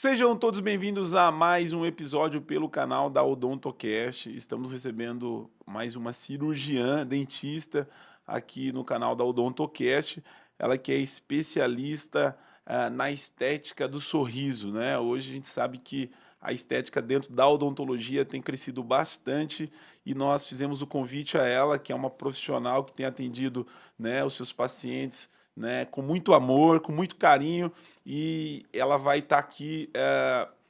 Sejam todos bem-vindos a mais um episódio pelo canal da OdontoCast. Estamos recebendo mais uma cirurgiã dentista aqui no canal da OdontoCast. Ela que é especialista na estética do sorriso, né? Hoje a gente sabe que a estética dentro da odontologia tem crescido bastante e nós fizemos o convite a ela, que é uma profissional que tem atendido, né, os seus pacientes, né, com muito amor, com muito carinho, e ela vai estar aqui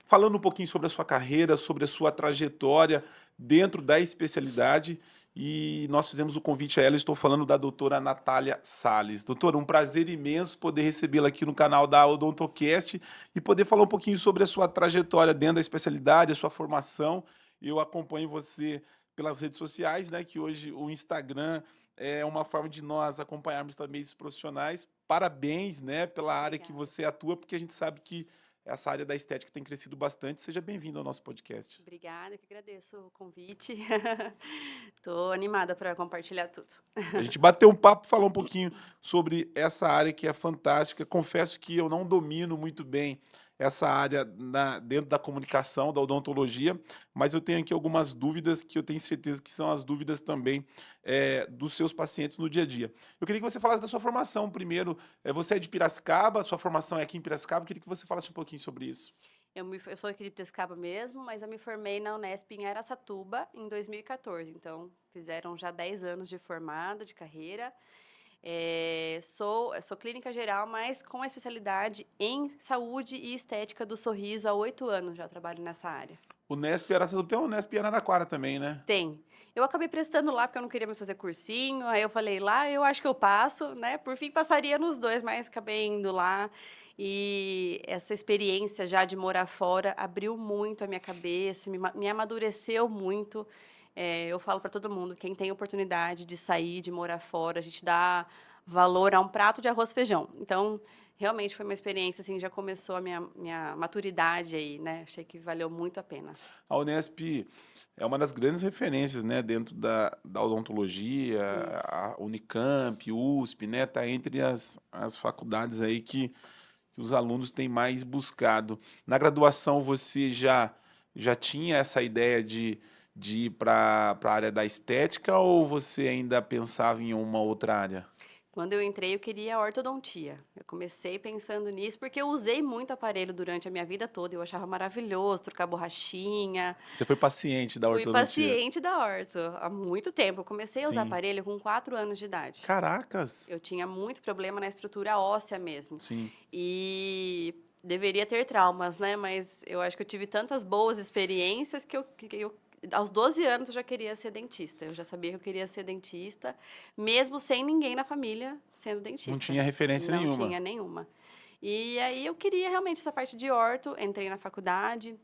falando um pouquinho sobre a sua carreira, sobre a sua trajetória dentro da especialidade. E nós fizemos o convite a ela. Estou falando da doutora Natália Salles. Doutora, um prazer imenso poder recebê-la aqui no canal da OdontoCast e poder falar um pouquinho sobre a sua trajetória dentro da especialidade, a sua formação. Eu acompanho você pelas redes sociais, né? Que hoje o Instagram é uma forma de nós acompanharmos também esses profissionais. Parabéns, né, pela área que Obrigada. você atua, porque a gente sabe que essa área da estética tem crescido bastante. Seja bem-vindo ao nosso podcast. Obrigada, que agradeço o convite. Tô animada para compartilhar tudo. A gente bateu um papo, falar um pouquinho sobre essa área que é fantástica. Confesso que eu não domino muito bem essa área dentro da comunicação, da odontologia, mas eu tenho aqui algumas dúvidas que eu tenho certeza que são as dúvidas também dos seus pacientes no dia a dia. Eu queria que você falasse da sua formação primeiro. Você é de Piracicaba, sua formação é aqui em Piracicaba. Eu queria que você falasse um pouquinho sobre isso. Eu sou aqui de Piracicaba mesmo, mas eu me formei na Unesp em Araçatuba em 2014. Então, fizeram já 10 anos de formada, de carreira. Eu sou clínica geral, mas com a especialidade em saúde e estética do sorriso há 8 anos já trabalho nessa área. Unesp Araçatuba, tem a Unesp Araraquara também, né? Tem. Eu acabei prestando lá porque eu não queria mais fazer cursinho, aí eu falei, lá eu acho que eu passo, né? Por fim, passaria nos dois, mas acabei indo lá. E essa experiência já de morar fora abriu muito a minha cabeça, me amadureceu muito. Eu falo para todo mundo, quem tem oportunidade de sair, de morar fora, a gente dá valor a um prato de arroz e feijão. Então, realmente foi uma experiência, assim, já começou a minha maturidade aí, né? Achei que valeu muito a pena. A Unesp é uma das grandes referências, né, dentro da odontologia, Isso. a Unicamp, USP, né, tá entre as faculdades aí que os alunos têm mais buscado. Na graduação você já tinha essa ideia de ir para a área da estética ou você ainda pensava em uma outra área? Quando eu entrei, eu queria ortodontia. Eu comecei pensando nisso, porque eu usei muito aparelho durante a minha vida toda. Eu achava maravilhoso trocar borrachinha. Você foi paciente da Fui ortodontia? paciente da orto há muito tempo. Eu comecei a usar Sim. aparelho com 4 anos de idade. Caracas! Eu tinha muito problema na estrutura óssea mesmo. Sim. E deveria ter traumas, né? Mas eu acho que eu tive tantas boas experiências que aos 12 anos eu já queria ser dentista. Eu já sabia que eu queria ser dentista, mesmo sem ninguém na família sendo Não dentista. tinha referência Não nenhuma. tinha nenhuma. E aí eu queria realmente essa parte de orto, entrei na faculdade,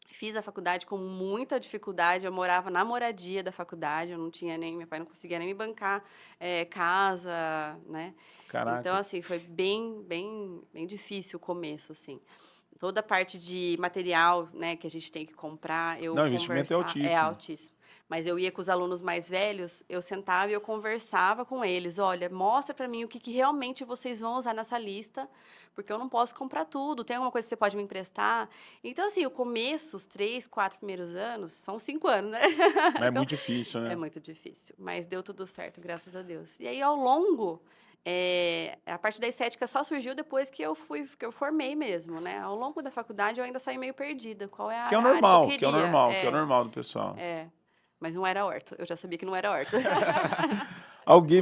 fiz a faculdade com muita dificuldade, eu morava na moradia da faculdade, eu não tinha nem, meu pai não conseguia nem me bancar casa, né? Então, Caracas. assim, foi bem difícil o começo, assim. Toda a parte de material, né, que a gente tem que comprar, eu Não, o investimento é conversar, é altíssimo. altíssimo. Mas eu ia com os alunos mais velhos, eu sentava e eu conversava com eles. Olha, mostra para mim o que realmente vocês vão usar nessa lista, porque eu não posso comprar tudo. Tem alguma coisa que você pode me emprestar? Então, assim, o começo, os 3, 4 primeiros anos, são 5 anos, né? Mas é Então, muito difícil, é né? muito difícil. Mas deu tudo certo, graças a Deus. E aí, ao longo a parte da estética só surgiu depois que eu formei mesmo, né? Ao longo da faculdade eu ainda saí meio perdida. Qual é Que é o a área que eu normal, que é o queria? normal, que é o normal do pessoal. É. Mas não era orto. Eu já sabia que não era orto.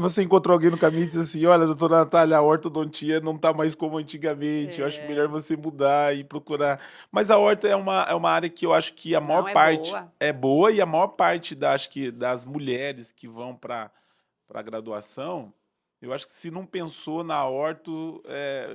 Você encontrou alguém no caminho e disse assim: olha, doutora Natália, a ortodontia não está mais como antigamente. Eu acho melhor É. você mudar e procurar. Mas a orto é uma área que eu acho que a maior Não, é parte boa. é boa e a maior parte acho que das mulheres que vão para a graduação, eu acho que se não pensou na orto,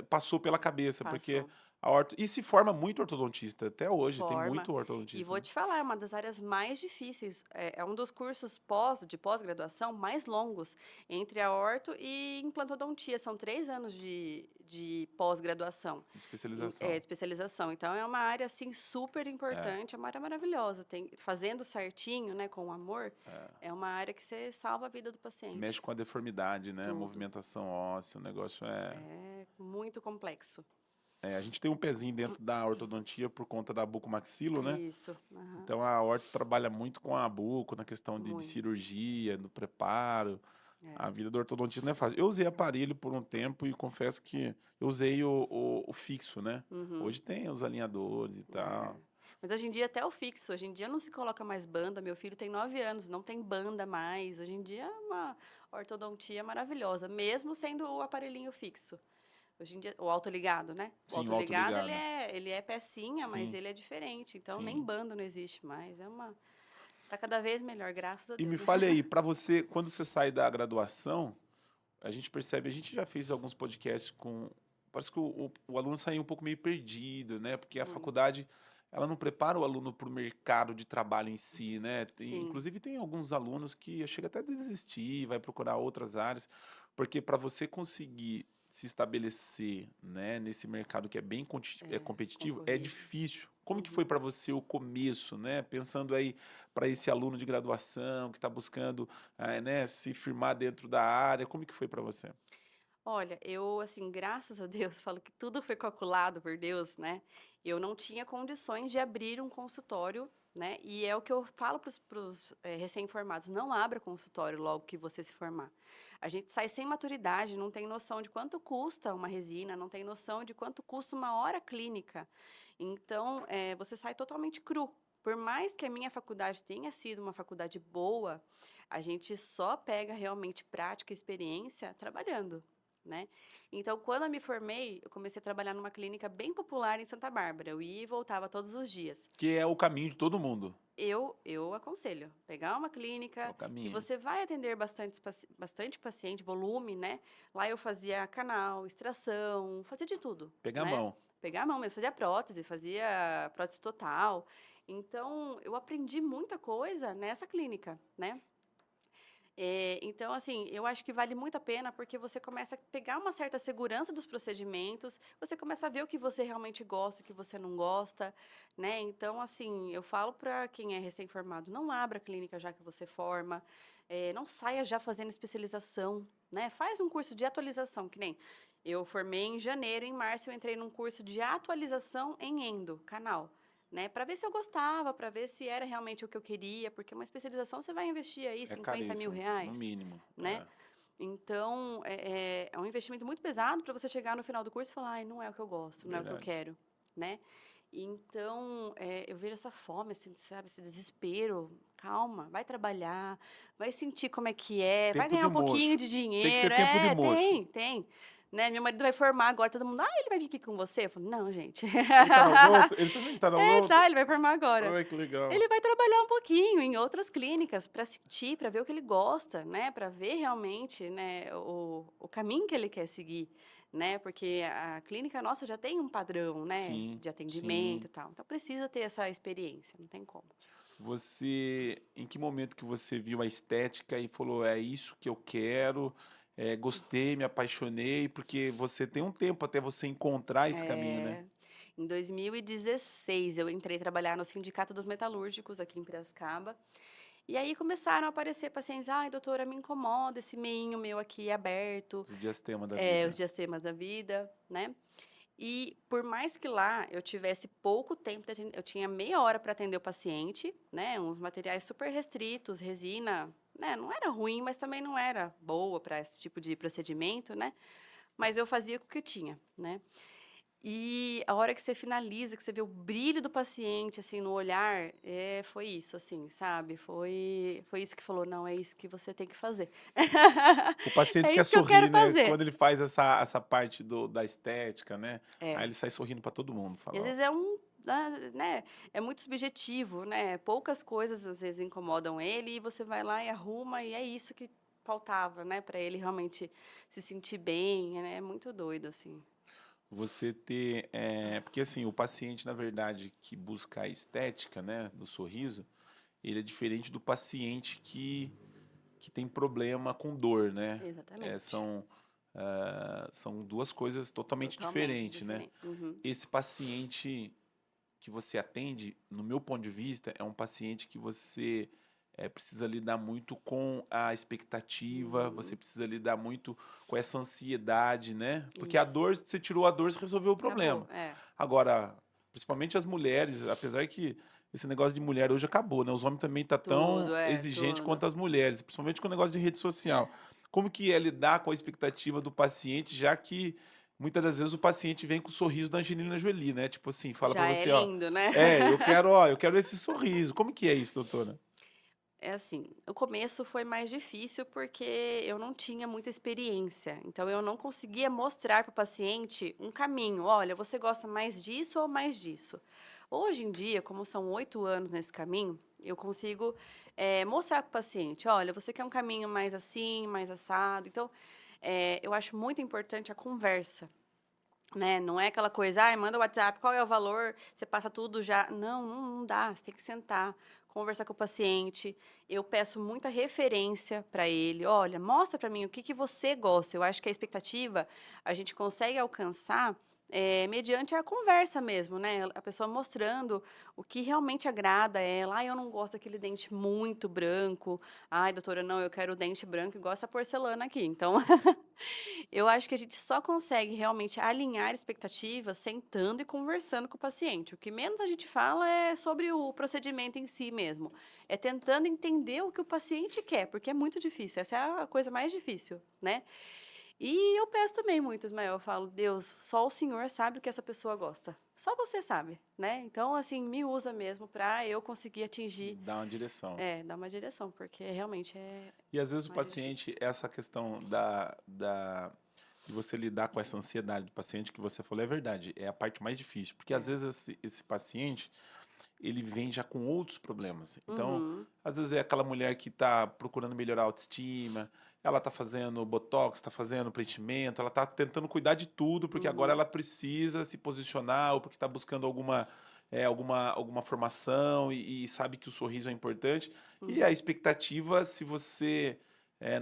passou pela cabeça, porque Passou. a orto. E se forma muito ortodontista, até hoje, tem Forma. muito E ortodontista, vou né? te falar, é uma das áreas mais difíceis. É um dos cursos de pós-graduação mais longos entre a orto e implantodontia. São 3 anos de pós-graduação, De de especialização. especialização. Então, é uma área, assim, super É, importante, é uma área maravilhosa. Fazendo certinho, né, com amor, é. é uma área que você salva a vida do Mexe paciente. com a deformidade, né? Tudo. Movimentação óssea, o negócio é. É muito complexo. A gente tem um pezinho dentro da ortodontia por conta da bucomaxilo, né? Isso. Aham. Então a orto trabalha muito com a buco, na questão de Muito. cirurgia, do preparo. É. A vida do ortodontista não é fácil. Eu usei aparelho por um tempo e confesso que eu usei o fixo, né? Uhum. Hoje tem os alinhadores e É. tal. Mas hoje em dia até o fixo, hoje em dia não se coloca mais banda. Meu filho tem 9 anos, não tem banda mais. Hoje em dia é uma ortodontia maravilhosa, mesmo sendo o aparelhinho fixo. Hoje em dia, o autoligado, né? O Sim, o autoligado, autoligado. ele é pecinha, mas Sim, ele é diferente. Então, nem sim. banda não existe mais. Tá cada vez melhor, graças a E me Deus, né? fale aí, para você, quando você sai da graduação, a gente percebe, a gente já fez alguns podcasts com. Parece que o aluno sai um pouco meio perdido, né? Porque a Muito. faculdade, ela não prepara o aluno para o mercado de trabalho em si, né? Sim. Inclusive, tem alguns alunos que chega até a desistir, vai procurar outras áreas, porque para você conseguir se estabelecer, né, nesse mercado que é bem É, competitivo, é concorrido. difícil. Como que foi Uhum. para você o começo, né? Pensando aí para esse aluno de graduação que está buscando né, se firmar dentro da área, como que foi para você? Olha, eu, assim, graças a Deus, falo que tudo foi calculado por Deus, né? Eu não tinha condições de abrir um consultório, né? E é o que eu falo para os recém-formados: não abra consultório logo que você se formar. A gente sai sem maturidade, não tem noção de quanto custa uma resina, não tem noção de quanto custa uma hora clínica. Então, você sai totalmente cru. Por mais que a minha faculdade tenha sido uma faculdade boa, a gente só pega realmente prática e experiência trabalhando, né. Então, quando eu me formei, eu comecei a trabalhar numa clínica bem popular em Santa Bárbara, eu ia e voltava todos os dias. Que é o caminho de todo mundo, Eu aconselho, pegar uma é o clínica que caminho. você vai atender bastante paciente, volume, né. Lá eu fazia canal, extração, fazia de tudo, Pegar a né. mão. Pegar a mão mesmo, fazia prótese total. Então, eu aprendi muita coisa nessa clínica, né. Então, assim, eu acho que vale muito a pena, porque você começa a pegar uma certa segurança dos procedimentos, você começa a ver o que você realmente gosta, o que você não gosta, né. Então, assim, eu falo para quem é recém-formado: não abra clínica já que você forma, não saia já fazendo especialização, né. Faz um curso de atualização, que nem eu formei em janeiro, em março eu entrei num curso de atualização em endo, canal, né, para ver se eu gostava, para ver se era realmente o que eu queria, porque uma especialização você vai investir aí É 50 mil caríssimo, no reais, mínimo. né. Então, é um investimento muito pesado para você chegar no final do curso e falar: "Ai, não é o que eu gosto, não é o que eu Verdade. quero", né. Então, eu vejo essa fome, assim, sabe, esse desespero. Calma, vai trabalhar, vai sentir como é que é, vai Tempo ganhar de um pouquinho mocho. de Tem que ter dinheiro. tempo de É, mocho. tem, tem. Né, meu marido vai formar agora, todo mundo: "Ah, ele vai vir aqui com você?" Eu falo: "Não, gente". Ele tá na Odonto? Ele também tá na É, Odonto? tá, ele vai formar agora. Ai, que legal. Ele vai trabalhar um pouquinho em outras clínicas para sentir, para ver o que ele gosta, né, para ver realmente, né, o caminho que ele quer seguir, né, porque a clínica nossa já tem um padrão, né, Sim, de atendimento sim. e tal, então precisa ter essa experiência, não tem como. Você, em que momento que você viu a estética e falou: "É isso que eu quero, gostei, me apaixonei", porque você tem um tempo até você encontrar esse caminho, né? É, em 2016 eu entrei trabalhar no Sindicato dos Metalúrgicos aqui em Piracicaba, e aí começaram a aparecer pacientes: "Ai, doutora, me incomoda esse meinho meu aqui aberto", Os diastema da os vida. diastemas da vida, né. E por mais que lá eu tivesse pouco tempo de eu tinha meia hora para atender o paciente, né, uns materiais super restritos, resina, né, não era ruim, mas também não era boa para esse tipo de procedimento, né, mas eu fazia com o que eu tinha, né. E a hora que você finaliza, que você vê o brilho do paciente, assim, no olhar, foi isso, assim, sabe, foi isso que falou: "Não, é isso que você tem que fazer". O paciente É quer isso que eu quero sorrir, né, fazer. quando ele faz essa parte da estética, né, aí É. ele sai sorrindo para todo mundo, E às fala: "Ó". vezes né, é muito subjetivo, né, poucas coisas às vezes incomodam ele e você vai lá e arruma e é isso que faltava, né, para ele realmente se sentir bem, né, é muito doido, assim. Você ter, porque assim, o paciente, na verdade, que busca a estética, né, do sorriso, ele é diferente do paciente que tem problema com dor, né? Exatamente. São duas coisas totalmente Totalmente diferentes, né? diferente. Uhum. Esse paciente que você atende, no meu ponto de vista, é um paciente que você precisa lidar muito com a expectativa, você precisa lidar muito com essa ansiedade, né? Porque a dor, Isso. você tirou a dor, você resolveu o Acabou. problema. É. Agora, principalmente as mulheres, apesar que esse negócio de mulher hoje acabou, né? Os homens também tá tão exigente Tudo. quanto as mulheres, principalmente com o negócio de rede social. Como que é lidar com a expectativa do paciente, já que muitas das vezes o paciente vem com o sorriso da Angelina Jolie, né? Tipo assim, fala pra Já é você, ó, lindo, né? eu quero esse sorriso. Como que é isso, doutora? É assim, o começo foi mais difícil porque eu não tinha muita experiência, então eu não conseguia mostrar para o paciente um caminho. Olha, você gosta mais disso ou mais disso? Hoje em dia, como são 8 anos nesse caminho, eu consigo mostrar para o paciente: olha, você quer um caminho mais assim, mais assado. Então, eu acho muito importante a conversa. Né, não é aquela coisa: "Ai, manda o WhatsApp, qual é o valor?", você passa tudo já. Não, não dá, você tem que sentar, conversar com o paciente. Eu peço muita referência para ele: "Olha, mostra para mim o que que você gosta". Eu acho que a expectativa a gente consegue alcançar, mediante a conversa mesmo, né, a pessoa mostrando o que realmente agrada ela. "Ai, eu não gosto daquele dente muito branco". "Ai, doutora, não, eu quero o dente branco igual essa porcelana aqui". Então eu acho que a gente só consegue realmente alinhar expectativas sentando e conversando com o paciente. O que menos a gente fala é sobre o procedimento em si mesmo. É tentando entender o que o paciente quer, porque é muito difícil. Essa é a coisa mais difícil, né? E eu peço também muito, Ismael. Eu falo: Deus, só o Senhor sabe o que essa pessoa gosta. Só você sabe, né? Então, assim, me usa mesmo para eu conseguir atingir, Dá uma direção. dar uma direção, porque realmente é E às vezes o mais paciente, difícil. essa questão de você lidar com essa ansiedade do paciente que você falou é verdade, é a parte mais difícil, porque às É. vezes esse paciente, ele vem já com outros problemas. Então, Uhum, às vezes é aquela mulher que está procurando melhorar a autoestima, ela está fazendo botox, está fazendo preenchimento, ela está tentando cuidar de tudo, porque agora uhum, ela precisa se posicionar ou porque está buscando alguma formação e sabe que o sorriso é importante. E a uhum. expectativa, se você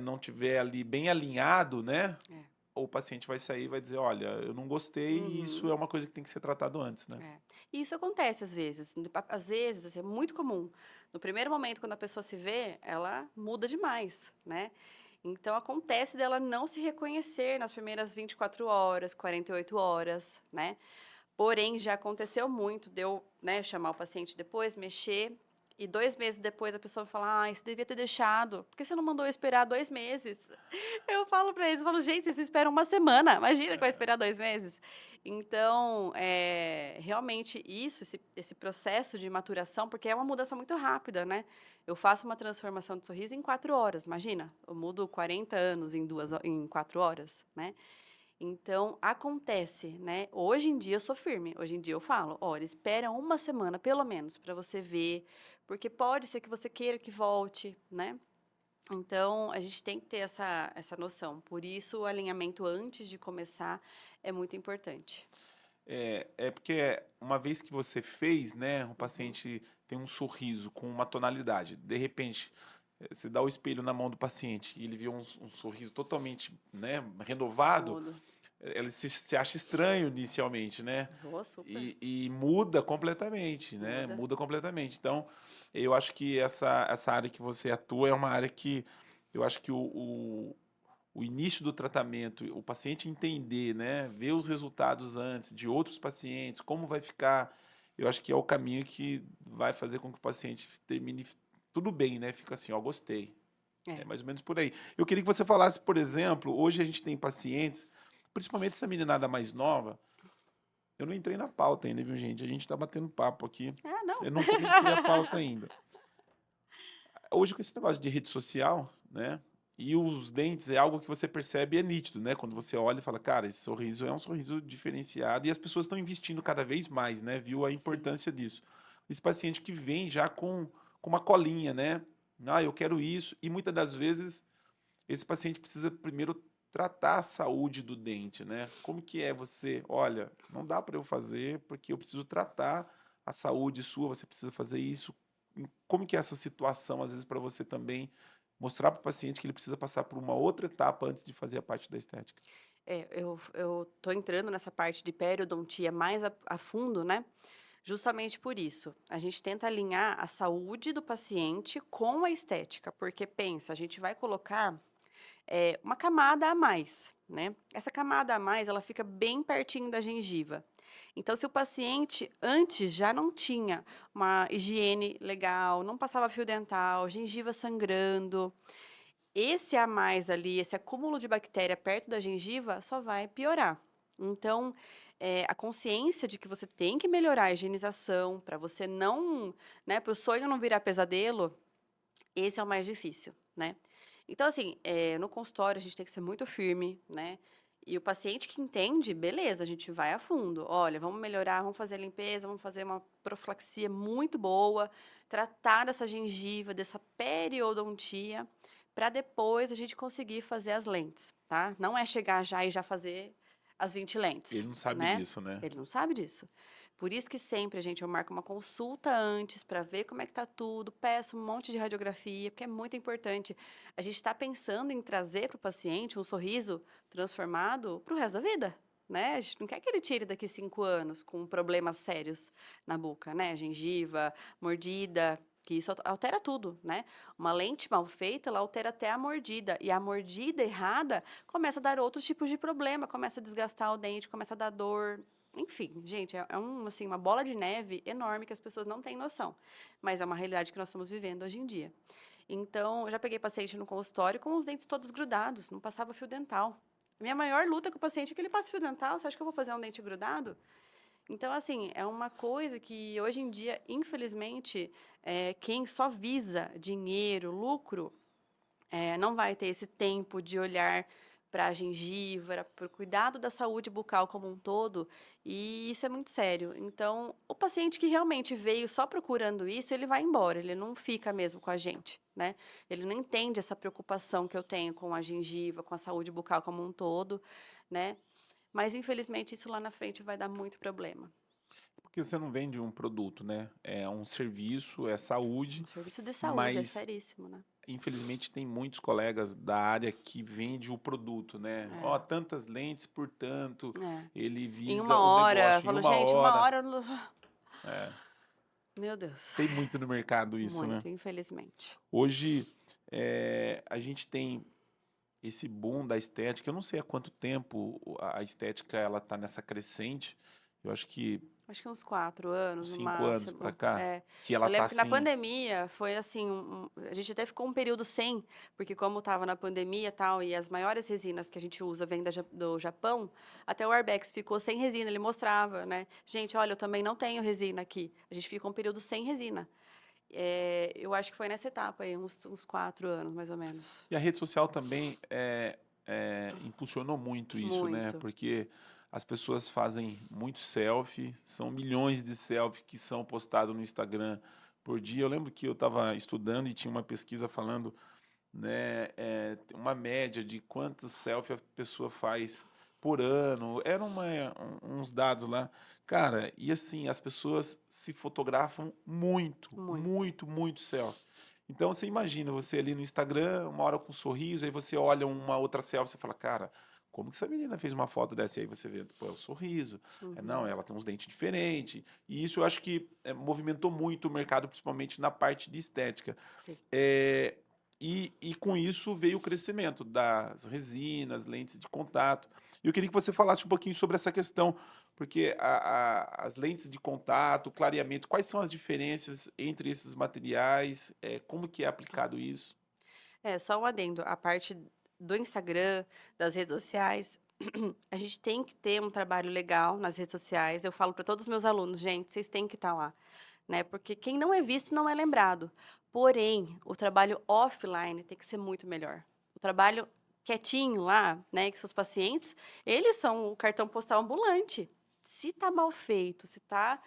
não tiver ali bem alinhado, né? É. O paciente vai sair e vai dizer, olha, eu não gostei e isso Uhum. é uma coisa que tem que ser tratado antes, né? É. E isso acontece às vezes. Às vezes, assim, é muito comum. No primeiro momento, quando a pessoa se vê, ela muda demais, né? Então, acontece dela não se reconhecer nas primeiras 24 horas, 48 horas, né? Porém, já aconteceu muito de eu, né, chamar o paciente depois, mexer, e 2 meses depois a pessoa fala: "Ai, você devia ter deixado, por que você não mandou eu esperar 2 meses?". Eu falo para eles, eu falo: "Gente, vocês esperam uma semana, imagina que vai esperar 2 meses". Então, realmente isso, esse processo de maturação, porque é uma mudança muito rápida, né. Eu faço uma transformação de sorriso em 4 horas, imagina, eu mudo 40 anos em 4 horas, né. Então, acontece, né. Hoje em dia eu sou firme, hoje em dia eu falo: "Olha, espera uma semana pelo menos para você ver, porque pode ser que você queira que volte", né. Então, a gente tem que ter essa noção, por isso o alinhamento antes de começar é muito importante. É porque uma vez que você fez, né, o Uhum. paciente tem um sorriso com uma tonalidade, de repente, você dá o espelho na mão do paciente e ele vê um sorriso totalmente, né, renovado, Mudo. ele se acha estranho inicialmente, né? Oh, super. E muda completamente, né? Muda. Muda completamente. Então, eu acho que essa área que você atua é uma área que eu acho que o início do tratamento, o paciente entender, né? Ver os resultados antes de outros pacientes, como vai ficar, eu acho que é o caminho que vai fazer com que o paciente termine tudo bem, né? Fica assim, ó, gostei. É É. mais ou menos por aí. Eu queria que você falasse, por exemplo, hoje a gente tem pacientes, principalmente essa meninada mais nova, eu não entrei na pauta ainda, viu, gente? A gente tá batendo papo aqui. Ah, não. Eu não comecei a pauta ainda. Hoje, com esse negócio de rede social, né? E os dentes é algo que você percebe e é nítido, né? Quando você olha e fala, cara, esse sorriso é um sorriso diferenciado. E as pessoas estão investindo cada vez mais, né? Viu a Sim. importância disso. Esse paciente que vem já com uma colinha, né? Ah, eu quero isso. E muitas das vezes esse paciente precisa primeiro tratar a saúde do dente, né? Como que é você, olha, não dá para eu fazer porque eu preciso tratar a saúde sua, você precisa fazer isso. Como que é essa situação, às vezes, para você também mostrar para o paciente que ele precisa passar por uma outra etapa antes de fazer a parte da estética? Eu tô entrando nessa parte de periodontia mais a fundo, né, Justamente por isso, a gente tenta alinhar a saúde do paciente com a estética, porque pensa, a gente vai colocar uma camada a mais, né? Essa camada a mais, ela fica bem pertinho da gengiva. Então, se o paciente antes já não tinha uma higiene legal, não passava fio dental, gengiva sangrando, esse a mais ali, esse acúmulo de bactéria perto da gengiva só vai piorar. Então, a consciência de que você tem que melhorar a higienização para você não, né, para o sonho não virar pesadelo, esse é o mais difícil, né. Então assim, no consultório a gente tem que ser muito firme, né, e o paciente que entende, beleza, a gente vai a fundo. Olha, vamos melhorar, vamos fazer a limpeza, vamos fazer uma profilaxia muito boa, tratar dessa gengiva, dessa periodontia, para depois a gente conseguir fazer as lentes, tá. Não é chegar já e já fazer as 20 lentes, Ele não sabe né. disso, né? Ele não sabe disso. Por isso que sempre, gente, eu marco uma consulta antes para ver como é que tá tudo, peço um monte de radiografia, porque é muito importante. A gente está pensando em trazer para o paciente um sorriso transformado para o resto da vida, né? A gente não quer que ele tire daqui 5 anos com problemas sérios na boca, né? Gengiva, mordida, que isso altera tudo, né? Uma lente mal feita, ela altera até a mordida. E a mordida errada começa a dar outros tipos de problema, começa a desgastar o dente, começa a dar dor. Enfim, gente, assim, uma bola de neve enorme que as pessoas não têm noção. Mas é uma realidade que nós estamos vivendo hoje em dia. Então, eu já peguei paciente no consultório com os dentes todos grudados, não passava fio dental. Minha maior luta com o paciente é que ele passa fio dental. Você acha que eu vou fazer um dente grudado? Então, assim, é uma coisa que hoje em dia, infelizmente, quem só visa dinheiro, lucro, não vai ter esse tempo de olhar para a gengiva, para o cuidado da saúde bucal como um todo, e isso é muito sério. Então, o paciente que realmente veio só procurando isso, ele vai embora, ele não fica mesmo com a gente, né? Ele não entende essa preocupação que eu tenho com a gengiva, com a saúde bucal como um todo, né? Mas, infelizmente, isso lá na frente vai dar muito problema. Porque você não vende um produto, né? É um serviço, é Um saúde, serviço de saúde é mas seríssimo, né? infelizmente tem muitos colegas da área que vende o produto, né? Ó, É, tantas lentes por tanto, é. ele Em visa uma o hora, negócio em falou, uma gente, uma hora. hora. É, Meu Deus. tem muito no mercado isso, né? Muito, infelizmente. Hoje a gente tem esse boom da estética. Eu não sei há quanto tempo a estética ela tá nessa crescente. Eu acho que Acho que uns 4 anos uns no 5 anos para máximo. cá, É. que Eu ela tá lembro que na assim. pandemia foi assim, a gente até ficou um período sem, porque como estava na pandemia e tal, e as maiores resinas que a gente usa vêm do Japão, até o Arbex ficou sem resina, ele mostrava, né? Gente, olha, eu também não tenho resina aqui. A gente ficou um período sem resina. Eu acho que foi nessa etapa aí, uns 4 anos, mais ou menos. E a rede social também impulsionou muito isso, né? Muito. Porque as pessoas fazem muito selfie, são milhões de selfies que são postados no Instagram por dia. Eu lembro que eu estava estudando e tinha uma pesquisa falando, né, uma média de quantos selfies a pessoa faz por ano. Eram uns dados lá. Cara, e assim, as pessoas se fotografam muito, Muito. muito, muito selfie. Então você imagina, você ali no Instagram, uma hora com um sorriso, aí você olha uma outra selfie, você fala, cara, como que essa menina fez uma foto dessa? E aí você vê, pô, é o sorriso. Não, Uhum. ela tem uns dentes diferentes. E isso eu acho que movimentou muito o mercado, principalmente na parte de estética. Sim. É, e com isso veio o crescimento das resinas, lentes de contato. E eu queria que você falasse um pouquinho sobre essa questão, porque as lentes de contato, o clareamento, quais são as diferenças entre esses materiais, como que é aplicado isso? Só um adendo, a parte do Instagram, das redes sociais, a gente tem que ter um trabalho legal nas redes sociais. Eu falo para todos os meus alunos, gente, vocês têm que estar lá, né? Porque quem não é visto não é lembrado. Porém, o trabalho offline tem que ser muito melhor. O trabalho quietinho lá, né, que seus pacientes, eles são o cartão postal ambulante. Se tá mal feito, se tá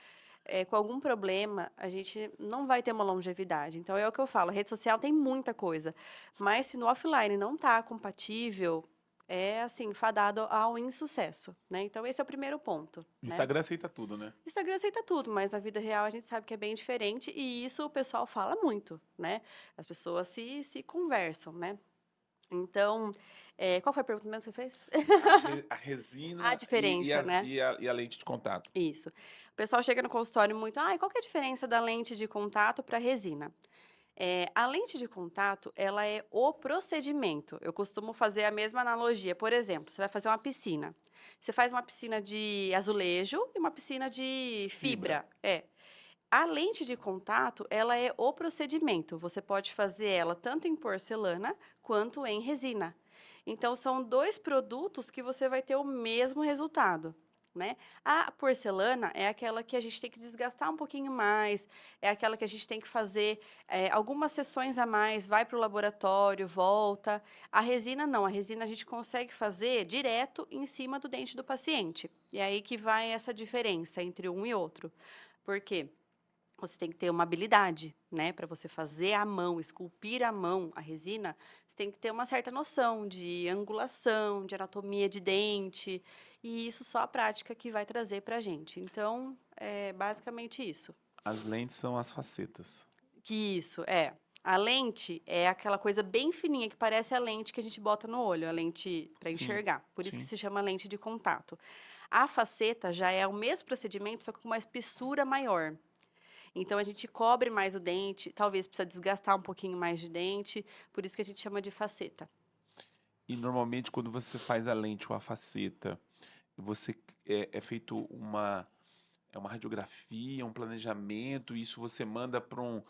com algum problema, a gente não vai ter uma longevidade. Então é o que eu falo, a rede social tem muita coisa, mas se no offline não está compatível, é assim, fadado ao insucesso, né? Então esse é o primeiro ponto, O né? Instagram aceita tudo, né? Instagram aceita tudo, mas na vida real a gente sabe que é bem diferente e isso o pessoal fala muito, né? As pessoas se conversam, né? Então, qual foi a pergunta mesmo que você fez? A A resina diferença, né? e a lente de contato. Isso. O pessoal chega no consultório muito, qual que é a diferença da lente de contato para resina? A lente de contato, ela é o procedimento. Eu costumo fazer a mesma analogia. Por exemplo, você vai fazer uma piscina. Você faz uma piscina de azulejo e uma piscina de Fibra. fibra. A lente de contato, ela é o procedimento. Você pode fazer ela tanto em porcelana quanto em resina. Então, são 2 produtos que você vai ter o mesmo resultado, né. A porcelana é aquela que a gente tem que desgastar um pouquinho mais, é aquela que a gente tem que fazer, algumas sessões a mais, vai para o laboratório, volta. A resina não, a resina a gente consegue fazer direto em cima do dente do paciente. E é aí que vai essa diferença entre um e outro. Por quê? Você tem que ter uma habilidade, né, para você fazer à mão, esculpir à mão a resina, você tem que ter uma certa noção de angulação, de anatomia de dente, e isso só a prática que vai trazer para a gente. Então, é basicamente isso. As lentes são as facetas. Que isso, é. A lente é aquela coisa bem fininha que parece a lente que a gente bota no olho, a lente para Sim, enxergar. Por isso que sim. se chama lente de contato. A faceta já é o mesmo procedimento, só que com uma espessura maior. Então a gente cobre mais o dente, talvez precisa desgastar um pouquinho mais de dente, por isso que a gente chama de faceta. E normalmente quando você faz a lente ou a faceta, você é feito uma radiografia, um planejamento, isso você manda para um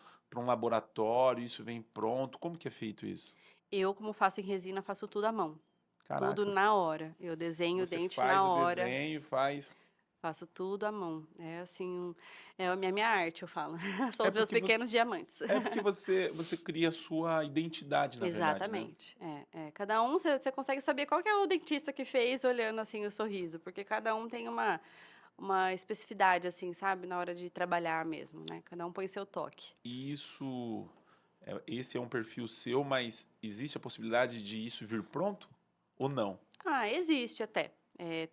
laboratório, isso vem pronto. Como que é feito isso? Eu, como faço em resina, faço tudo à mão, tudo Caracas, na hora. Eu desenho o você dente faz na o hora, desenho, faz. faço tudo à mão. É assim, é a minha arte, eu falo. São É os meus porque você, pequenos diamantes. é porque você cria a sua identidade, na verdade, né? Exatamente. Cada um, você consegue saber qual que é o dentista que fez olhando assim o sorriso, porque cada um tem uma especificidade, assim, sabe, na hora de trabalhar mesmo, né? Cada um põe seu toque. E isso, esse é um perfil seu, mas existe a possibilidade de isso vir pronto ou não? Existe até.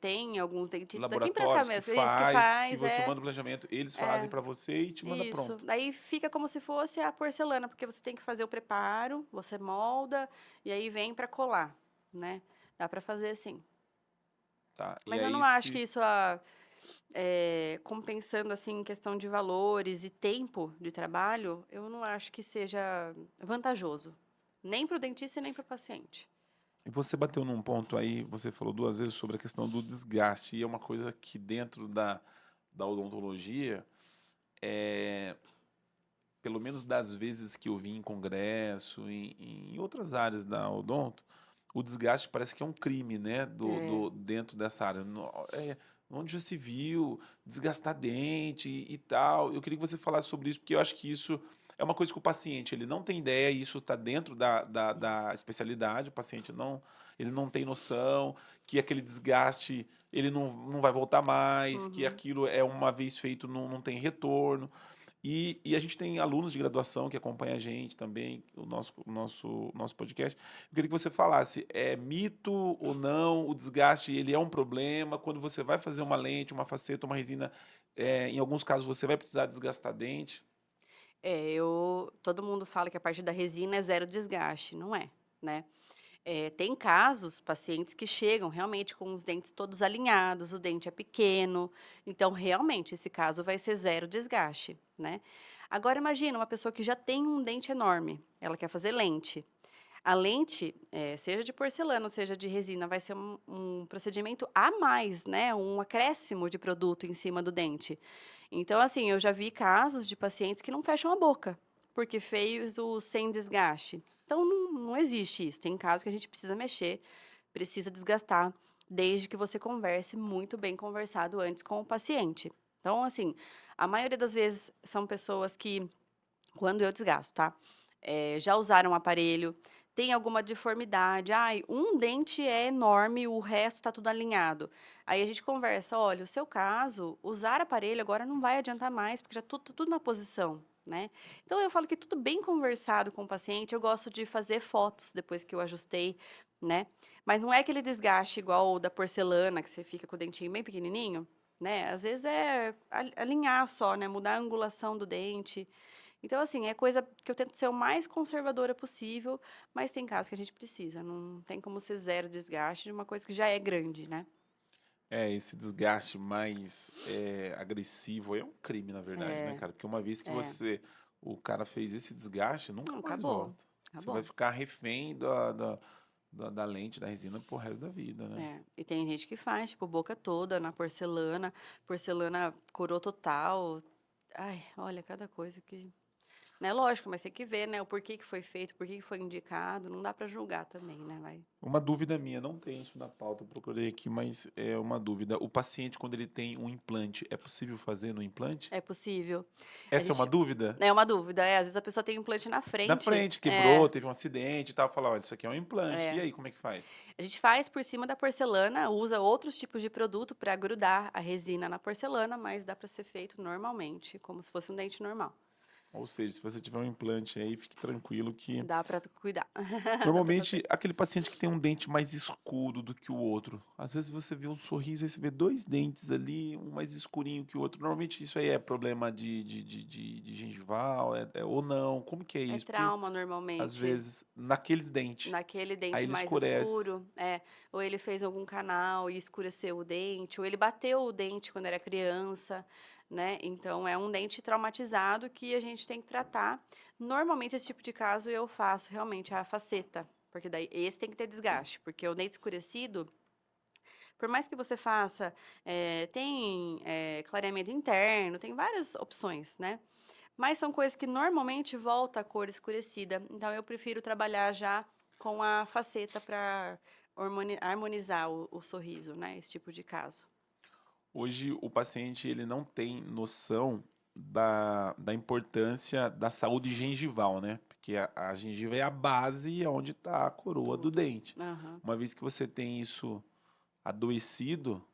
Tem alguns dentistas aqui em Piracicaba Laboratórios que mesmo, isso que faz, que faz, você manda o planejamento, eles fazem é, para você e te manda isso. pronto. Daí fica como se fosse a porcelana, porque você tem que fazer o preparo, você molda e aí vem para colar, né? Dá para fazer assim. Tá? E Mas eu aí não acho que se isso, compensando assim em questão de valores e tempo de trabalho, eu não acho que seja vantajoso, nem para o dentista e nem para o paciente. e você bateu num ponto aí, você falou 2 vezes sobre a questão do desgaste, e é uma coisa que dentro da odontologia, é pelo menos das vezes que eu vi em congresso, em outras áreas da odonto, o desgaste parece que é um crime, né, É. dentro dessa área. Onde já se viu desgastar dente e tal. Eu queria que você falasse sobre isso, porque eu acho que isso é uma coisa que o paciente ele não tem ideia, e isso está dentro da Isso. especialidade, o paciente ele não tem noção que aquele desgaste ele não vai voltar mais, que Uhum. aquilo é uma vez feito, não tem retorno. E a gente tem alunos de graduação que acompanham a gente também, o nosso podcast. Eu queria que você falasse, é mito ou não, o desgaste ele é um problema? Quando você vai fazer uma lente, uma faceta, uma resina, em alguns casos você vai precisar desgastar dente? Todo mundo fala que a parte da resina é zero desgaste, não é, né? Tem casos, pacientes que chegam realmente com os dentes todos alinhados, o dente é pequeno, então realmente esse caso vai ser zero desgaste, né? Agora imagina uma pessoa que já tem um dente enorme, ela quer fazer lente. A lente, seja de porcelana, ou seja de resina, vai ser um procedimento a mais, né, um acréscimo de produto em cima do dente. Então, assim, eu já vi casos de pacientes que não fecham a boca, porque fez o sem desgaste. Então, não existe isso. Tem casos que a gente precisa mexer, precisa desgastar, desde que você converse muito bem conversado antes com o paciente. Então, assim, a maioria das vezes são pessoas que, quando eu desgasto, tá? Já usaram o aparelho, tem alguma deformidade. Ai, um dente é enorme, o resto tá tudo alinhado. Aí a gente conversa, olha, o seu caso, usar aparelho agora não vai adiantar mais, porque já tudo na posição, né? Então eu falo que tudo bem conversado com o paciente, eu gosto de fazer fotos depois que eu ajustei, né? Mas não é aquele desgaste igual o da porcelana, que você fica com o dentinho bem pequenininho, né? Às vezes é alinhar só, né? Mudar a angulação do dente. Então, assim, é coisa que eu tento ser o mais conservadora possível, mas tem casos que a gente precisa, não tem como ser zero desgaste de uma coisa que já é grande, né. É, esse desgaste mais agressivo é um crime, na verdade, né, É, cara? Porque uma vez que é. o cara fez esse desgaste, nunca Não, mais acabou, volta. Você vai acabou. ficar refém da lente, da resina pro resto da vida, né? É, e tem gente que faz, tipo, boca toda na porcelana, porcelana coroa total. Ai, olha, cada coisa que né, lógico, mas tem que ver, né, o porquê que foi feito, por que foi indicado, não dá pra julgar também, né, vai Uma dúvida minha, não tem isso na pauta, eu procurei aqui, mas é uma dúvida. O paciente, quando ele tem um implante, é possível fazer no implante? é possível. A Essa é uma gente dúvida? é uma dúvida, às vezes a pessoa tem implante na Na frente. frente, quebrou, É, teve um acidente e tal, fala, olha, isso aqui é um implante. E é. aí, como é que faz? A gente faz por cima da porcelana, usa outros tipos de produto para grudar a resina na porcelana, mas dá para ser feito normalmente, como se fosse um dente normal. Ou seja, se você tiver um implante aí, fique tranquilo que Dá para cuidar. Dá para normalmente, fazer. aquele paciente que tem um dente mais escuro do que o outro. Às vezes você vê um sorriso, aí você vê 2 dentes ali, um mais escurinho que o outro. Normalmente isso aí é problema de gengival, ou não? Como que é É isso? Porque, trauma às normalmente. vezes, naqueles dentes, Naquele aí dente ele mais escurece. escuro, ou ele fez algum canal e escureceu o dente, ou ele bateu o dente quando era criança, né, então é um dente traumatizado que a gente tem que tratar. Normalmente esse tipo de caso eu faço realmente a faceta, porque daí esse tem que ter desgaste, porque o dente escurecido, por mais que você faça, tem, clareamento interno, tem várias opções, né, mas são coisas que normalmente volta a cor escurecida, então eu prefiro trabalhar já com a faceta para harmonizar o sorriso, né, esse tipo de caso. Hoje o paciente ele não tem noção da importância da saúde gengival, né? Porque a gengiva é a base onde está a coroa do Tudo. dente. Aham. Uma vez que você tem isso adoecido,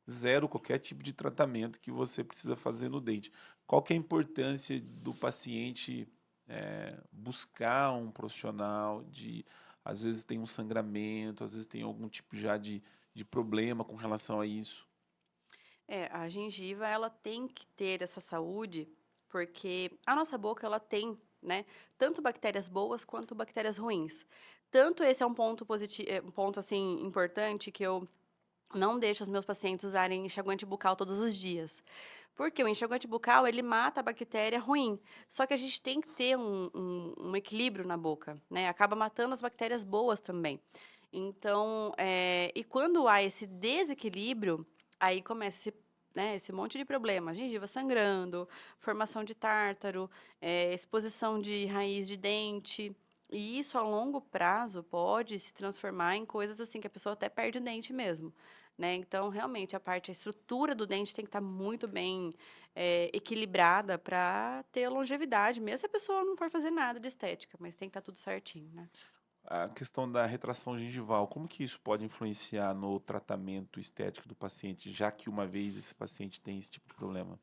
zero qualquer tipo de tratamento que você precisa fazer no dente. Qual que é a importância do paciente buscar um profissional de, às vezes tem um sangramento, às vezes tem algum tipo já de problema com relação a isso? É, a gengiva ela tem que ter essa saúde, porque a nossa boca ela tem, né, tanto bactérias boas quanto bactérias ruins. Tanto esse é um ponto positivo, um ponto assim importante que eu não deixo os meus pacientes usarem enxaguante bucal todos os dias. Porque o enxaguante bucal, ele mata a bactéria ruim. Só que a gente tem que ter um equilíbrio na boca, né? Acaba matando as bactérias boas também. Então, e quando há esse desequilíbrio, aí começa esse, né, esse monte de problema. Gengiva sangrando, formação de tártaro, exposição de raiz de dente. E isso a longo prazo pode se transformar em coisas assim que a pessoa até perde o dente mesmo, né. Então, realmente, a estrutura do dente tem que estar muito bem, equilibrada para ter longevidade, mesmo se a pessoa não for fazer nada de estética, mas tem que estar tudo certinho, né. A questão da retração gengival, como que isso pode influenciar no tratamento estético do paciente, já que uma vez esse paciente tem esse tipo de problema?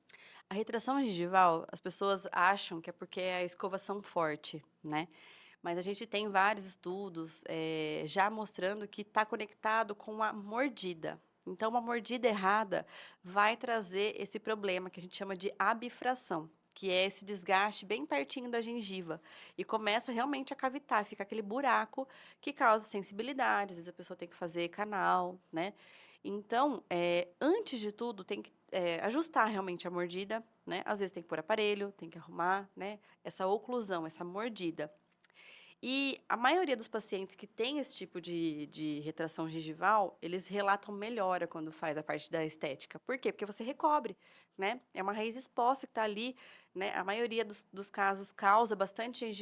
A retração gengival, as pessoas acham que é porque é a escovação forte, né. Mas a gente tem vários estudos, já mostrando que está conectado com a mordida. Então, uma mordida errada vai trazer esse problema que a gente chama de abfração, que é esse desgaste bem pertinho da gengiva. E começa realmente a cavitar, fica aquele buraco que causa sensibilidade, às vezes a pessoa tem que fazer canal, né. Então, antes de tudo, tem que, ajustar realmente a mordida, né. Às vezes tem que pôr aparelho, tem que arrumar, né, essa oclusão, essa mordida. E a maioria dos pacientes que tem esse tipo de retração gengival, eles relatam melhora quando faz a parte da estética. Por quê? Porque você recobre, né? É uma raiz exposta que está ali, né? A maioria dos casos causa bastante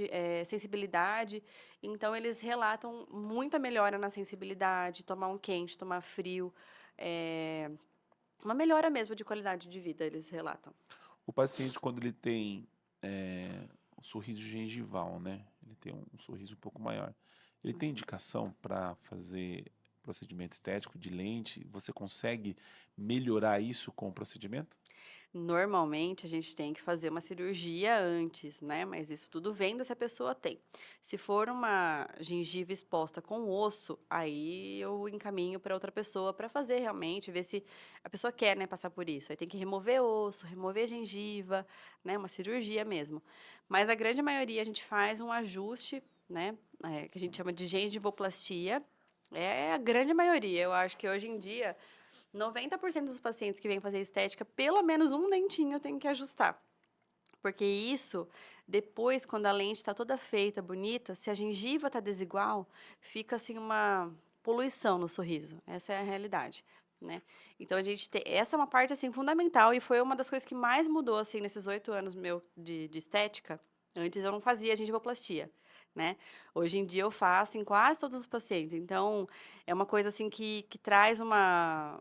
sensibilidade, então eles relatam muita melhora na sensibilidade, tomar um quente, tomar frio, eh, uma melhora mesmo de qualidade de vida, eles relatam. O paciente, quando ele tem um sorriso gengival, né? Ele tem um sorriso um pouco maior. Ele tem indicação para fazer procedimento estético de lente, você consegue melhorar isso com o procedimento? Normalmente, a gente tem que fazer uma cirurgia antes, né, mas isso tudo vendo se a pessoa tem. Se for uma gengiva exposta com osso, aí eu encaminho para outra pessoa para fazer realmente, ver se a pessoa quer, né, passar por isso. Aí tem que remover osso, remover gengiva, né, uma cirurgia mesmo. Mas a grande maioria a gente faz um ajuste, né, que a gente chama de gengivoplastia. É a grande maioria. Eu acho que hoje em dia 90% dos pacientes que vêm fazer estética, pelo menos um dentinho tem que ajustar. Porque isso, depois, quando a lente está toda feita, bonita, se a gengiva está desigual, fica assim uma poluição no sorriso. Essa é a realidade, né? Então a gente tem, essa é uma parte assim fundamental e foi uma das coisas que mais mudou assim nesses 8 anos meu de estética. Antes eu não fazia gengivoplastia, né? Hoje em dia eu faço em quase todos os pacientes. Então é uma coisa assim que traz uma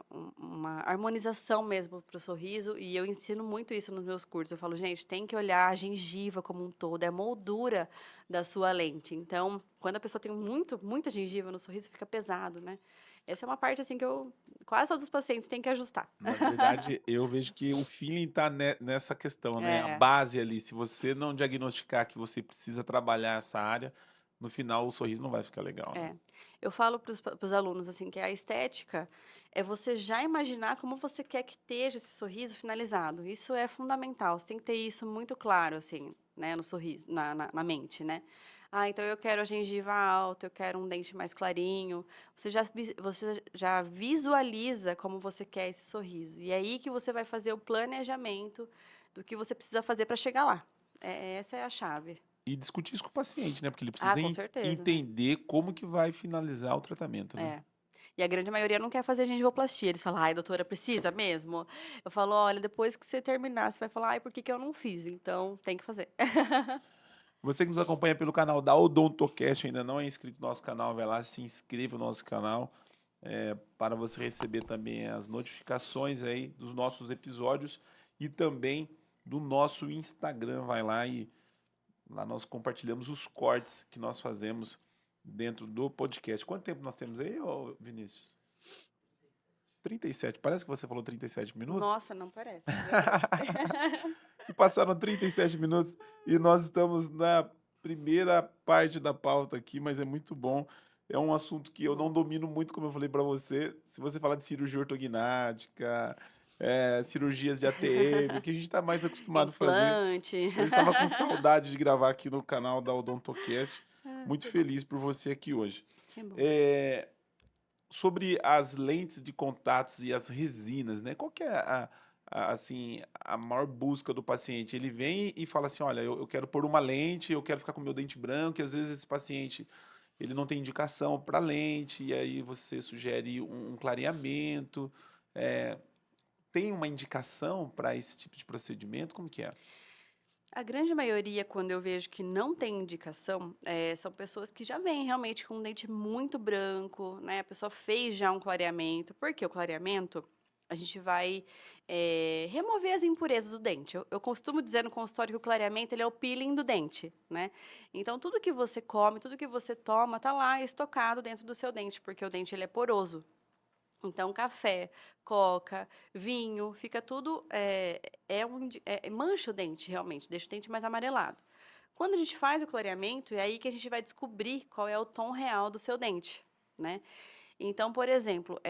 harmonização mesmo para o sorriso e eu ensino muito isso nos meus cursos. Eu falo, gente, tem que olhar a gengiva como um todo, é a moldura da sua lente. Então, quando a pessoa tem muita gengiva no sorriso, fica pesado, né? Essa é uma parte assim que eu quase todos os pacientes têm que ajustar. Na verdade, eu vejo que o feeling tá nessa questão, né? A É. base ali, se você não diagnosticar que você precisa trabalhar essa área, no final o sorriso não vai ficar legal, né? É. Eu falo para os alunos, assim, que a estética é você já imaginar como você quer que esteja esse sorriso finalizado. Isso é fundamental, você tem que ter isso muito claro, assim, né, no sorriso, na mente, né? Ah, então eu quero a gengiva alta, eu quero um dente mais clarinho. Você já visualiza como você quer esse sorriso. E é aí que você vai fazer o planejamento do que você precisa fazer para chegar lá. Essa é a chave. E discutir isso com o paciente, né? Porque ele Ah, precisa com certeza, né? entender como que vai finalizar o tratamento, né? É. E a grande maioria não quer fazer gengivoplastia. Eles falam: "Ai, doutora, precisa mesmo?" Eu falo: "Olha, depois que você terminar, você vai falar: 'Ai, por que que eu não fiz?' Então tem que fazer." Você que nos acompanha pelo canal da Odontocast, ainda não é inscrito no nosso canal, vai lá, se inscreva no nosso canal, para você receber também as notificações aí dos nossos episódios e também do nosso Instagram. Vai lá e lá nós compartilhamos os cortes que nós fazemos dentro do podcast. Quanto tempo nós temos aí, ô Vinícius? 37. Parece que você falou 37 minutos. Nossa, não parece, verdade. Se passaram 37 minutos e nós estamos na primeira parte da pauta aqui, mas é muito bom. É um assunto que eu não Bom. domino muito, como eu falei para você. Se você falar de cirurgia ortognática, cirurgias de ATM, que a gente está mais acostumado a fazer. Implante. Eu estava com saudade de gravar aqui no canal da Odontocast. Muito feliz por você aqui hoje. Que bom. É, sobre as lentes de contatos e as resinas, né? Qual que é assim, a maior busca do paciente? Ele vem e fala assim, olha, eu quero pôr uma lente, eu quero ficar com meu dente branco, e às vezes esse paciente, ele não tem indicação para lente, e aí você sugere um clareamento. É, tem uma indicação para esse tipo de procedimento? Como que é? A grande maioria, quando eu vejo que não tem indicação, são pessoas que já vêm realmente com um dente muito branco, né? A pessoa fez já um clareamento. Por que o clareamento? A gente vai remover as impurezas do dente. Eu costumo dizer no consultório que o clareamento ele é o peeling do dente, né? Então, tudo que você come, tudo que você toma, tá lá estocado dentro do seu dente, porque o dente ele é poroso. Então, café, coca, vinho, fica tudo, mancha o dente realmente, deixa o dente mais amarelado. Quando a gente faz o clareamento, é aí que a gente vai descobrir qual é o tom real do seu dente, né. Então, por exemplo,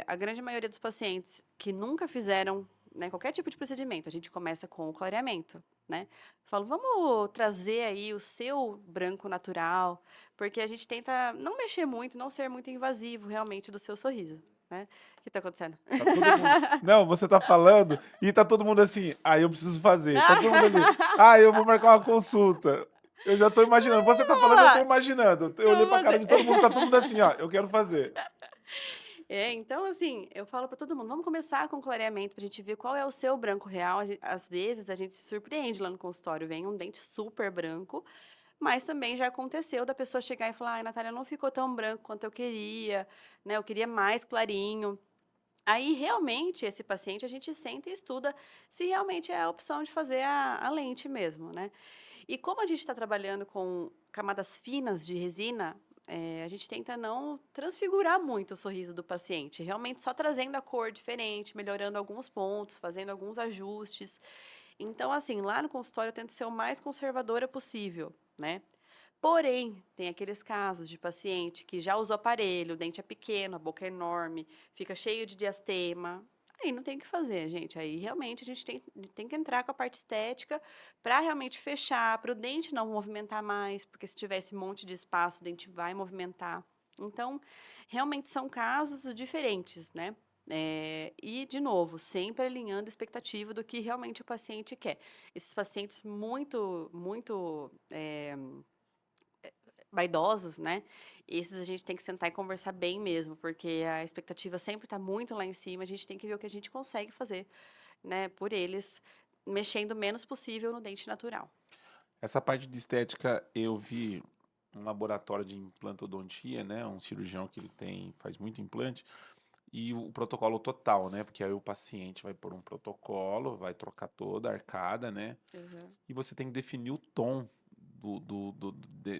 a grande maioria dos pacientes que nunca fizeram, né, qualquer tipo de procedimento, a gente começa com o clareamento, né. Falo: "Vamos trazer aí o seu branco natural", porque a gente tenta não mexer muito, não ser muito invasivo realmente do seu sorriso, né. O que está acontecendo? Tá todo mundo. Não, você tá falando e tá todo mundo assim, eu preciso fazer. Tá todo mundo ali, eu vou marcar uma consulta. Eu já tô imaginando. Você tá falando, eu tô Boa! imaginando. Eu olhei Vamos pra cara fazer. de todo mundo, tá todo mundo assim, ó, eu quero fazer. Então assim, eu falo para todo mundo: "Vamos começar com clareamento pra gente ver qual é o seu branco real", às vezes a gente se surpreende lá no consultório, vem um dente super branco, mas também já aconteceu da pessoa chegar e falar: "Ai, Natália, não ficou tão branco quanto eu queria, né, eu queria mais clarinho". Aí, realmente, esse paciente a gente senta e estuda se realmente é a opção de fazer a lente mesmo, né. E como a gente está trabalhando com camadas finas de resina, a gente tenta não transfigurar muito o sorriso do paciente, realmente só trazendo a cor diferente, melhorando alguns pontos, fazendo alguns ajustes. Então, assim, lá no consultório eu tento ser o mais conservadora possível, né? Porém, tem aqueles casos de paciente que já usou aparelho, o dente é pequeno, a boca é enorme, fica cheio de diastema. Aí não tem o que fazer, gente. Aí realmente a gente tem que entrar com a parte estética para realmente fechar, para o dente não movimentar mais, porque se tiver esse monte de espaço, o dente vai movimentar. Então, realmente são casos diferentes, né? E, de novo, sempre alinhando a expectativa do que realmente o paciente quer. Esses pacientes muito vaidosos, né? Esses a gente tem que sentar e conversar bem mesmo, porque a expectativa sempre está muito lá em cima, a gente tem que ver o que a gente consegue fazer, né, por eles, mexendo o menos possível no dente natural. Essa parte de estética, eu vi um laboratório de implantodontia, né? Um cirurgião que ele tem, faz muito implante, e o protocolo total, né? Porque aí o paciente vai por um protocolo, vai trocar toda a arcada, né? Uhum. E você tem que definir o tom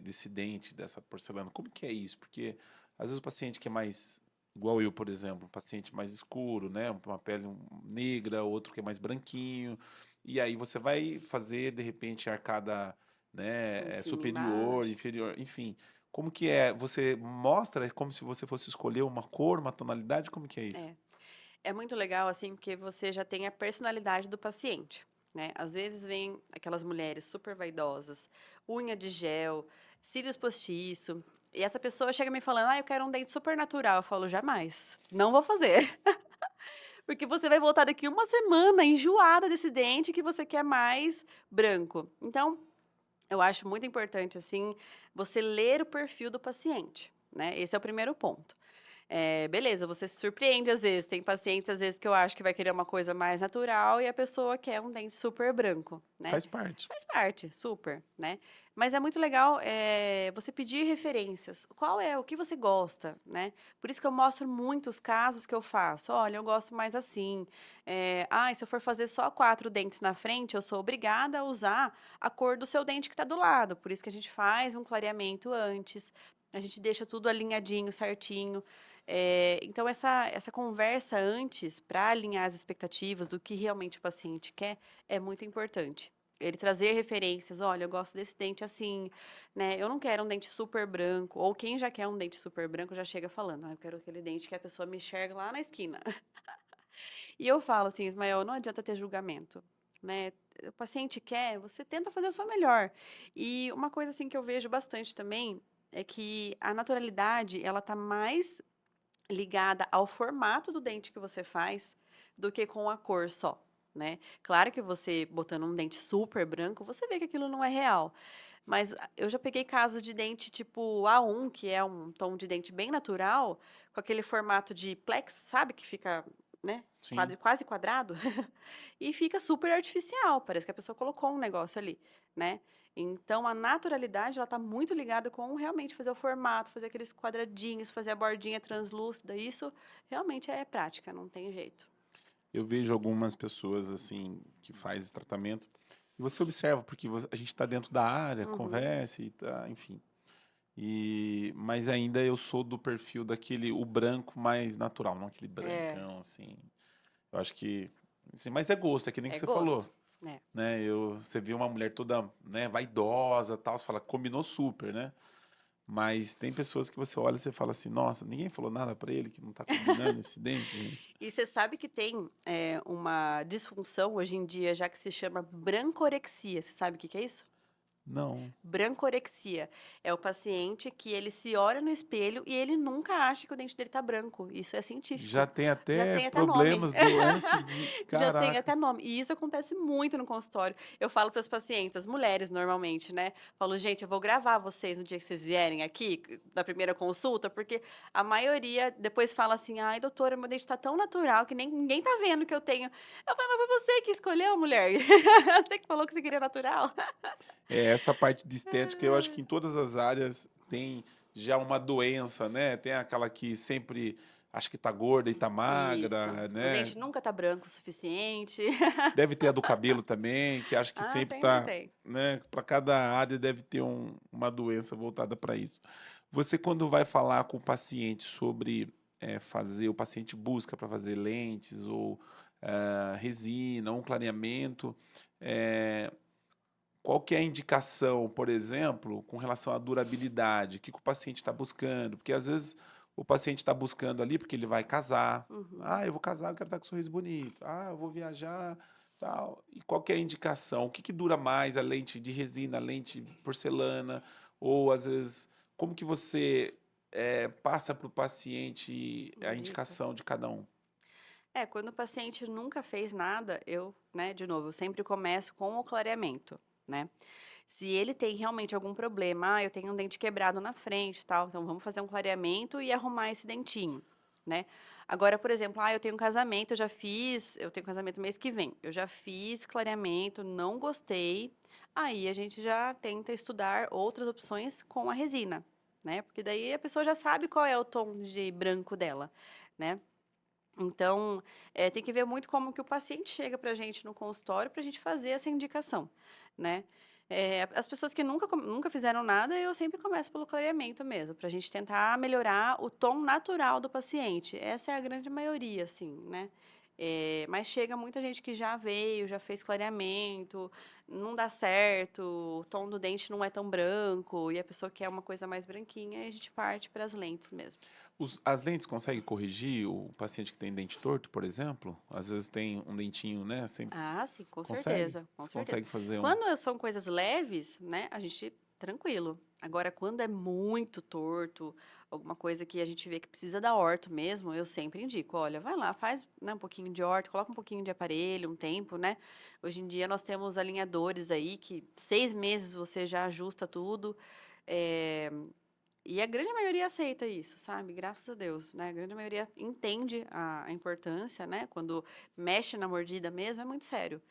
desse dente, dessa porcelana. Como que é isso? Porque às vezes o paciente que é mais, igual eu, por exemplo, um paciente mais escuro, né? Uma pele negra, outro que é mais branquinho. E aí você vai fazer, de repente, a arcada, Em né, cima e superior, embaixo. inferior, enfim. Como que é? Você mostra como se você fosse escolher uma cor, uma tonalidade? Como que é isso? É. É muito legal, assim, porque você já tem a personalidade do paciente, né? Às vezes vem aquelas mulheres super vaidosas, unha de gel, cílios postiço, e essa pessoa chega me falando, eu quero um dente super natural. Eu falo, jamais, não vou fazer. Porque você vai voltar daqui uma semana enjoada desse dente que você quer mais branco. Então, eu acho muito importante, assim, você ler o perfil do paciente, né? Esse é o primeiro ponto. Beleza, você se surpreende às vezes. Tem pacientes, às vezes, que eu acho que vai querer uma coisa mais natural e a pessoa quer um dente super branco, né? Faz parte. Faz parte, super, né? Mas é muito legal você pedir referências. Qual é o que você gosta, né? Por isso que eu mostro muitos casos que eu faço. Olha, eu gosto mais assim. Se eu for fazer só 4 dentes na frente, eu sou obrigada a usar a cor do seu dente que está do lado. Por isso que a gente faz um clareamento antes. A gente deixa tudo alinhadinho, certinho. Então, essa conversa antes, para alinhar as expectativas do que realmente o paciente quer, é muito importante. Ele trazer referências, olha, eu gosto desse dente assim, né? Eu não quero um dente super branco, ou quem já quer um dente super branco já chega falando, eu quero aquele dente que a pessoa me enxerga lá na esquina. E eu falo assim, Ismael, não adianta ter julgamento, né? O paciente quer, você tenta fazer o seu melhor. E uma coisa assim que eu vejo bastante também é que a naturalidade, ela tá mais ligada ao formato do dente que você faz do que com a cor só, né? Claro que você botando um dente super branco, você vê que aquilo não é real. Mas eu já peguei casos de dente tipo A1, que é um tom de dente bem natural, com aquele formato de plex, sabe? Que fica, né? Sim. Quase quadrado. E fica super artificial. Parece que a pessoa colocou um negócio ali, né? Então, a naturalidade, ela tá muito ligada com realmente fazer o formato, fazer aqueles quadradinhos, fazer a bordinha translúcida. Isso realmente é prática, não tem jeito. Eu vejo algumas pessoas assim que faz esse tratamento e você observa porque a gente está dentro da área, Uhum. conversa e tá, enfim. Mas ainda eu sou do perfil daquele o branco mais natural, não aquele É, brancão assim. Eu acho que assim, mas é gosto, é que nem que é você gosto, falou, né? né? Você vê uma mulher toda, né, vaidosa, tal, você fala, combinou super, né? Mas tem pessoas que você olha e você fala assim, nossa, ninguém falou nada pra ele que não tá combinando esse dente, gente. E você sabe que tem uma disfunção hoje em dia, já que se chama brancorexia. Você sabe o que que é isso? Não. Brancorexia é o paciente que ele se olha no espelho e ele nunca acha que o dente dele tá branco. Isso é Já científico. tem Já até tem até nome. problemas, doença de Já tem até caracas. nome. E isso acontece muito no consultório. Eu falo para as pacientes, as mulheres normalmente, né? Falo, gente, eu vou gravar vocês no dia que vocês vierem aqui, da primeira consulta, porque a maioria depois fala assim: ai, doutora, meu dente tá tão natural que nem ninguém tá vendo que eu tenho. Eu falo, mas foi você que escolheu, mulher. Você que falou que você queria natural. É, essa parte de estética, eu acho que em todas as áreas tem já uma doença, né? Tem aquela que sempre acha que tá gorda e tá Isso. magra, O né? dente nunca tá branco o suficiente. Deve ter a do cabelo também, que acho que Ah, sempre sempre tá, tem. né? Para cada área deve ter uma doença voltada para isso. Você, quando vai falar com o paciente sobre o paciente busca para fazer lentes ou resina, ou um clareamento, eh, qual que é a indicação, por exemplo, com relação à durabilidade? O que que o paciente está buscando? Porque às vezes o paciente está buscando ali porque ele vai casar. Uhum. Ah, eu vou casar, eu quero estar com um sorriso bonito. Ah, eu vou viajar, tal. E qual que é a indicação? O que que dura mais, a lente de resina, a lente porcelana? Ou às vezes, como que você passa para o paciente a Uma dica. indicação de cada um? Quando o paciente nunca fez nada, eu, né, de novo, eu sempre começo com o clareamento, né. Se ele tem realmente algum problema, eu tenho um dente quebrado na frente e tal, então vamos fazer um clareamento e arrumar esse dentinho, né. Agora, por exemplo, eu tenho um casamento, eu tenho casamento mês que vem, eu já fiz clareamento, não gostei, aí a gente já tenta estudar outras opções com a resina, né, porque daí a pessoa já sabe qual é o tom de branco dela, né. Então, tem que ver muito como que o paciente chega para a gente no consultório para a gente fazer essa indicação, né. As pessoas que nunca fizeram nada, eu sempre começo pelo clareamento mesmo, para a gente tentar melhorar o tom natural do paciente. Essa é a grande maioria, assim, né. Mas chega muita gente que já veio, já fez clareamento, não dá certo, o tom do dente não é tão branco, e a pessoa quer uma coisa mais branquinha, e a gente parte para as lentes mesmo. As lentes conseguem corrigir o paciente que tem dente torto, por exemplo? Às vezes tem um dentinho, né, sem Ah, sim, com consegue? certeza, com Você certeza. consegue fazer um Quando são coisas leves, né, a gente tranquilo. Agora, quando é muito torto, alguma coisa que a gente vê que precisa da orto mesmo, eu sempre indico: "Olha, vai lá, faz, né, um pouquinho de orto, coloca um pouquinho de aparelho, um tempo", né. Hoje em dia nós temos alinhadores aí que 6 meses você já ajusta tudo, eh e a grande maioria aceita isso, sabe, graças a Deus, né, a grande maioria entende a importância, né, quando mexe na mordida mesmo, é muito sério.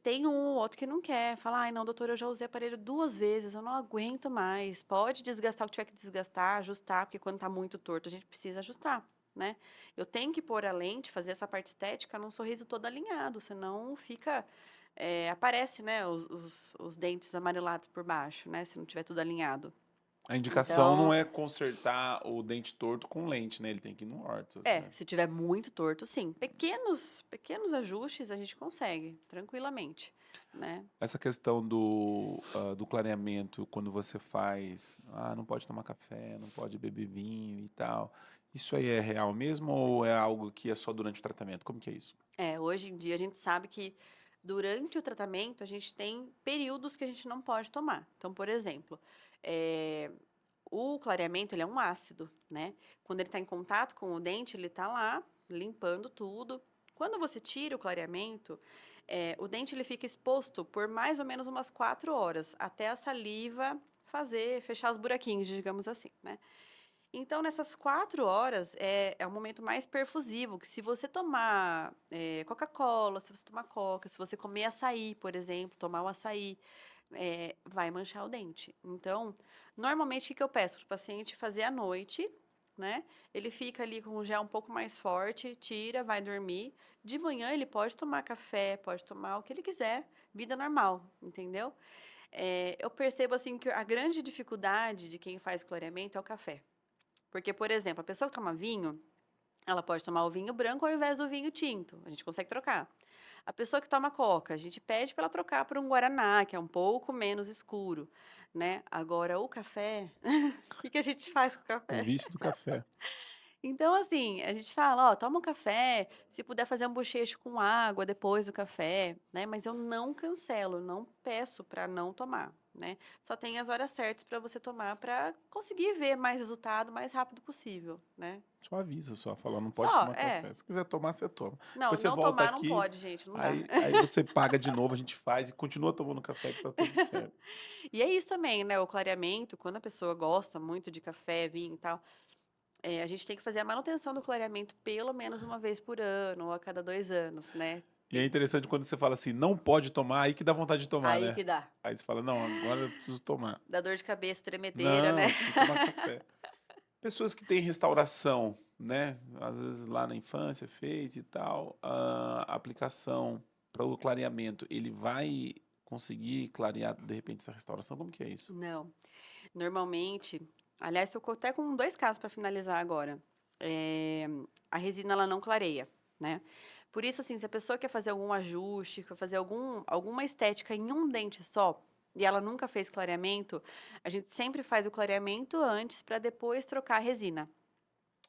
Tem um ou outro que não quer, fala: "Ai não doutor, eu já usei aparelho 2 vezes, eu não aguento mais, pode desgastar o que tiver que desgastar, ajustar, porque quando tá muito torto a gente precisa ajustar, né. Eu tenho que pôr a lente, fazer essa parte estética num sorriso todo alinhado, senão fica, aparece, né, os dentes amarelados por baixo, né, se não tiver tudo alinhado. a indicação não Então é consertar o dente torto com lente, né, ele tem que ir no orto, né. se tiver muito torto, sim. Pequenos ajustes a gente consegue, tranquilamente, né. Essa questão do clareamento, quando você faz, não pode tomar café, não pode beber vinho e tal, isso aí é real mesmo ou é algo que é só durante o tratamento? Como que é isso? Hoje em dia a gente sabe que durante o tratamento a gente tem períodos que a gente não pode tomar. Então, por exemplo, eh, o clareamento ele é um ácido, né. Quando ele está em contato com o dente, ele está lá limpando tudo. Quando você tira o clareamento, o dente ele fica exposto por mais ou menos umas 4 horas, até a saliva fechar os buraquinhos, digamos assim, né. Então nessas 4 horas é o momento mais perfusivo, que se você tomar, Coca-Cola, se você tomar Coca, se você comer açaí, por exemplo, tomar o açaí, vai manchar o dente. Então, normalmente o que que eu peço para o paciente fazer à noite, né, ele fica ali com o gel um pouco mais forte, tira, vai dormir. De manhã ele pode tomar café, pode tomar o que ele quiser, vida normal, entendeu? Eu percebo, assim, que a grande dificuldade de quem faz clareamento é o café. Porque, por exemplo, a pessoa que toma vinho, ela pode tomar o vinho branco ao invés do vinho tinto, a gente consegue trocar. A pessoa que toma coca, a gente pede para ela trocar por um guaraná, que é um pouco menos escuro, né. Agora o café, o que que a gente faz com o O café? vício do café. Então, assim, a gente fala: "Ó, toma um café, se puder fazer um bochecho com água depois do café", né, mas eu não cancelo, não peço para não tomar, né. Só tem as horas certas para você tomar para conseguir ver mais resultado o mais rápido possível, né. Só avisa, só fala: "Não pode Só, tomar é. café". Se quiser tomar, você toma. Não, Depois você não volta tomar não aqui, pode gente, não dá. aí você paga de novo, a gente faz e continua tomando café que tá tudo certo. E é isso também, né, o clareamento, quando a pessoa gosta muito de café, vinho e tal, a gente tem que fazer a manutenção do clareamento pelo menos uma vez por ano ou a cada 2 anos, né. E é Tem interessante quando você fala assim: "Não pode tomar", aí que dá vontade de tomar, aí né. que dá. Aí você fala: "Não, agora eu preciso tomar". Dá dor de cabeça, tremedeira, né. Não, eu preciso tomar café. Pessoas que têm restauração, né, às vezes lá na infância fez e tal, a aplicação para o clareamento, ele vai conseguir clarear, de repente, essa restauração? Como que é isso? Não. Normalmente, Aliás, estou até com 2 casos para finalizar agora. A resina ela não clareia, né. Por isso, assim, se a pessoa quer fazer algum ajuste, quer fazer alguma estética em um dente só, e ela nunca fez clareamento, a gente sempre faz o clareamento antes para depois trocar a resina.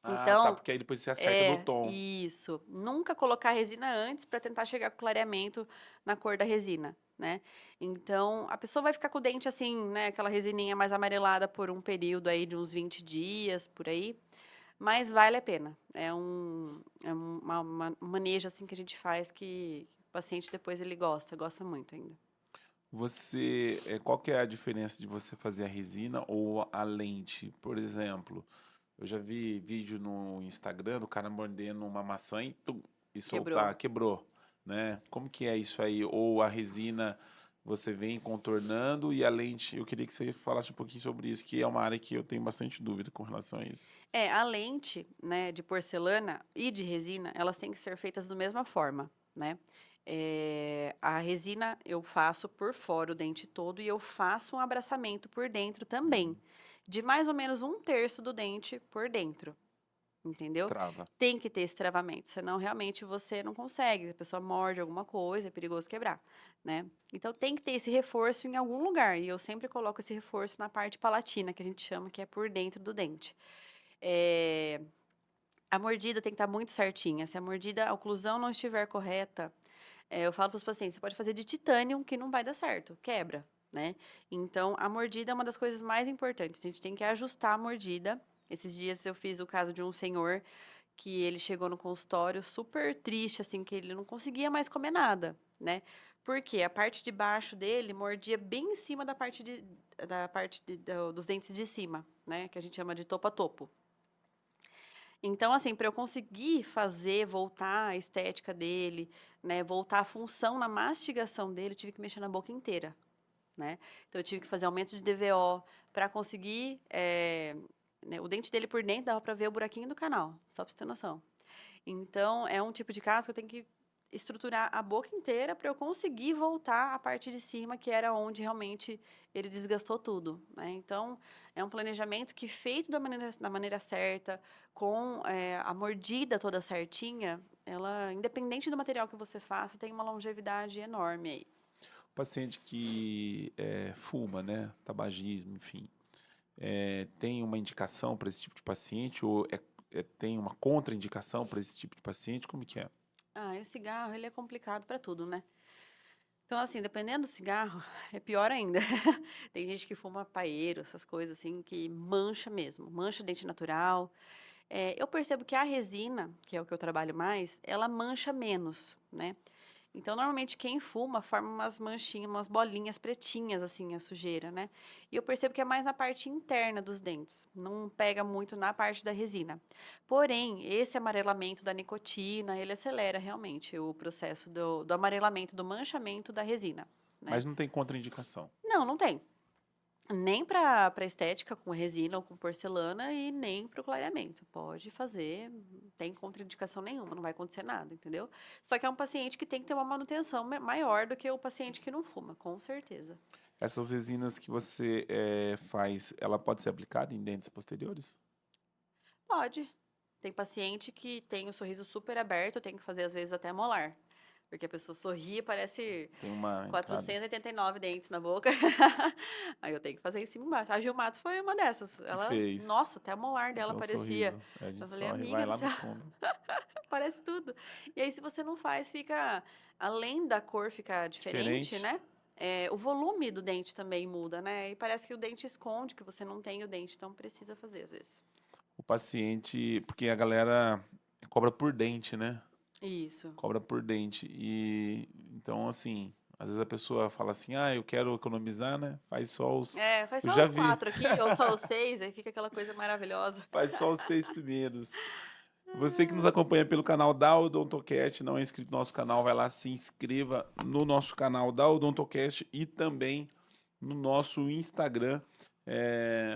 Ah, tá, Então porque aí depois você acerta no tom. isso. Nunca colocar a resina antes para tentar chegar com clareamento na cor da resina, né. Então, a pessoa vai ficar com o dente assim, né, aquela resininha mais amarelada por um período aí de uns 20 dias, por aí, mas vale a pena. Um manejo, assim, que a gente faz que o paciente depois ele gosta muito ainda. Você, qual que é a diferença de você fazer a resina ou a lente? Por exemplo, eu já vi vídeo no Instagram do cara mordendo uma maçã e, tum, e Quebrou. soltar, quebrou, né? Como que é isso aí? Ou a resina você vem contornando e a lente, eu queria que você falasse um pouquinho sobre isso, que é uma área que eu tenho bastante dúvida com relação a isso. A lente, né, de porcelana e de resina, elas têm que ser feitas da mesma forma, né. A resina eu faço por fora o dente todo e eu faço um abraçamento por dentro também, Uhum. de mais ou menos um terço do dente por dentro, entendeu. Trava. Tem que ter esse travamento, senão realmente você não consegue, a pessoa morde alguma coisa, é perigoso quebrar, né. Então tem que ter esse reforço em algum lugar e eu sempre coloco esse reforço na parte palatina, que a gente chama que é por dentro do dente. Eh, a mordida tem que estar muito certinha, se a oclusão não estiver correta, eu falo para os pacientes: "Você pode fazer de titânio que não vai dar certo, quebra", né. Então a mordida é uma das coisas mais importantes, a gente tem que ajustar a mordida. Esses dias eu fiz o caso de um senhor que ele chegou no consultório super triste, assim, que ele não conseguia mais comer nada, né. Porque a parte de baixo dele mordia bem em cima da parte dos dentes de cima, né, que a gente chama de topo a topo. Então, assim, para eu conseguir fazer voltar a estética dele, né, voltar a função na mastigação dele, eu tive que mexer na boca inteira, né. Então eu tive que fazer aumento de DVO para conseguir, né, o dente dele por dentro dava para ver o buraquinho do canal, só para você ter noção. Então é um tipo de caso que eu tenho que estruturar a boca inteira para eu conseguir voltar a parte de cima, que era onde realmente ele desgastou tudo, né. Então, é um planejamento que feito da maneira certa, com, a mordida toda certinha, ela independente do material que você faça, tem uma longevidade enorme aí. O paciente que fuma, né, tabagismo, enfim, tem uma indicação para esse tipo de paciente ou tem uma contraindicação para esse tipo de paciente? Como que é? Ah, e o cigarro, ele é complicado para tudo, né. Então, assim, dependendo do cigarro, é pior ainda. Tem gente que fuma paeiro, essas coisas assim, que mancha mesmo, mancha dente natural. Eu percebo que a resina, que é o que eu trabalho mais, ela mancha menos, né. Então, normalmente, quem fuma forma umas manchinhas, umas bolinhas pretinhas, assim, a sujeira, né. E eu percebo que é mais na parte interna dos dentes, não pega muito na parte da resina. Porém, esse amarelamento da nicotina, ele acelera realmente o processo do amarelamento, do manchamento da resina, né. Mas não tem contraindicação. Não, não tem. Nem para estética com resina ou com porcelana e nem para o clareamento. Pode fazer, não tem contraindicação nenhuma, não vai acontecer nada, entendeu. Só que é um paciente que tem que ter uma manutenção maior do que o paciente que não fuma, com certeza. Essas resinas que você faz, ela pode ser aplicada em dentes posteriores? Pode. Tem paciente que tem o sorriso super aberto, eu tenho que fazer às vezes até molar. Porque a pessoa sorri e parece Tem uma entrada. 489 dentes na boca. Aí eu tenho que fazer em cima e embaixo. A Gil Matos foi uma dessas. Que Ela, fez. nossa, até o molar dela Tem um parecia. sorriso. A Eu gente falei, só amiga vai do lá no céu, fundo. parece tudo. E aí, se você não faz, fica. Além da cor ficar diferente, Diferente. né? O volume do dente também muda, né? E parece que o dente esconde que você não tem o dente, então precisa fazer às vezes. O paciente, porque a galera cobra por dente, né? Isso. Cobra por dente. E então, assim, às vezes a pessoa fala assim: ah, eu quero economizar, né? Faz só os. Faz Eu só já os vi. 4 aqui, ou só os 6, aí fica aquela coisa maravilhosa. Faz só os 6 primeiros. Você que nos acompanha pelo canal da Odontocast, não é inscrito no nosso canal, vai lá, se inscreva no nosso canal da Odontocast e também no nosso Instagram,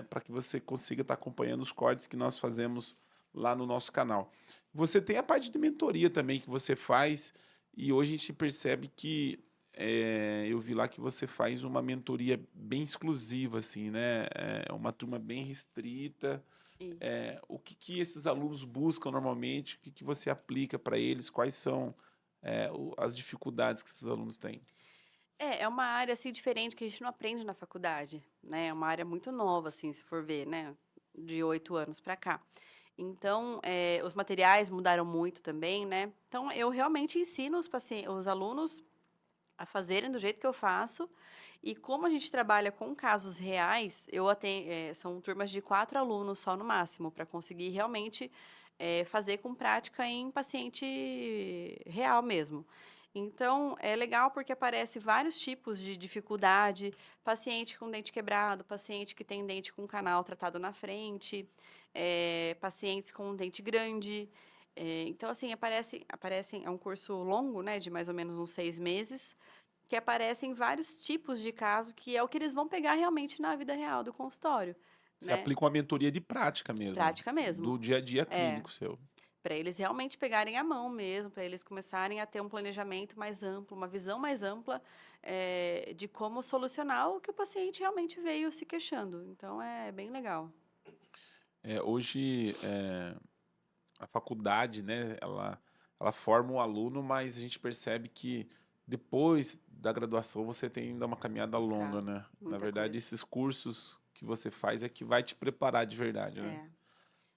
para que você consiga estar acompanhando os cortes que nós fazemos lá no nosso canal. Você tem a parte de mentoria também que você faz, e hoje a gente percebe que eu vi lá que você faz uma mentoria bem exclusiva, assim, né? É uma turma bem restrita. Isso. O que que esses alunos buscam normalmente? O que que você aplica para eles? Quais são, as dificuldades que esses alunos têm? É uma área, assim, diferente que a gente não aprende na faculdade, né, é uma área muito nova, assim, se for ver, né, de 8 anos para cá. Então, os materiais mudaram muito também, né, então eu realmente ensino os alunos a fazerem do jeito que eu faço, e como a gente trabalha com casos reais, são turmas de 4 alunos só no máximo, para conseguir realmente, fazer com prática em paciente real mesmo. Então, é legal porque aparece vários tipos de dificuldade, paciente com dente quebrado, paciente que tem dente com canal tratado na frente, pacientes com dente grande. Então, assim, é um curso longo, né, de mais ou menos uns 6 meses, que aparecem vários tipos de caso, que é o que eles vão pegar realmente na vida real do consultório, Você né, aplica uma mentoria de prática mesmo, prática mesmo. do dia a dia É, clínico seu. para eles realmente pegarem a mão mesmo, para eles começarem a ter um planejamento mais amplo, uma visão mais ampla, de como solucionar o que o paciente realmente veio se queixando. Então é bem legal. Hoje, a faculdade, né, ela forma o aluno, mas a gente percebe que depois da graduação você tem ainda uma caminhada longa, Buscar né? Na muita verdade, coisa. esses cursos que você faz é que vai te preparar de verdade, né? É.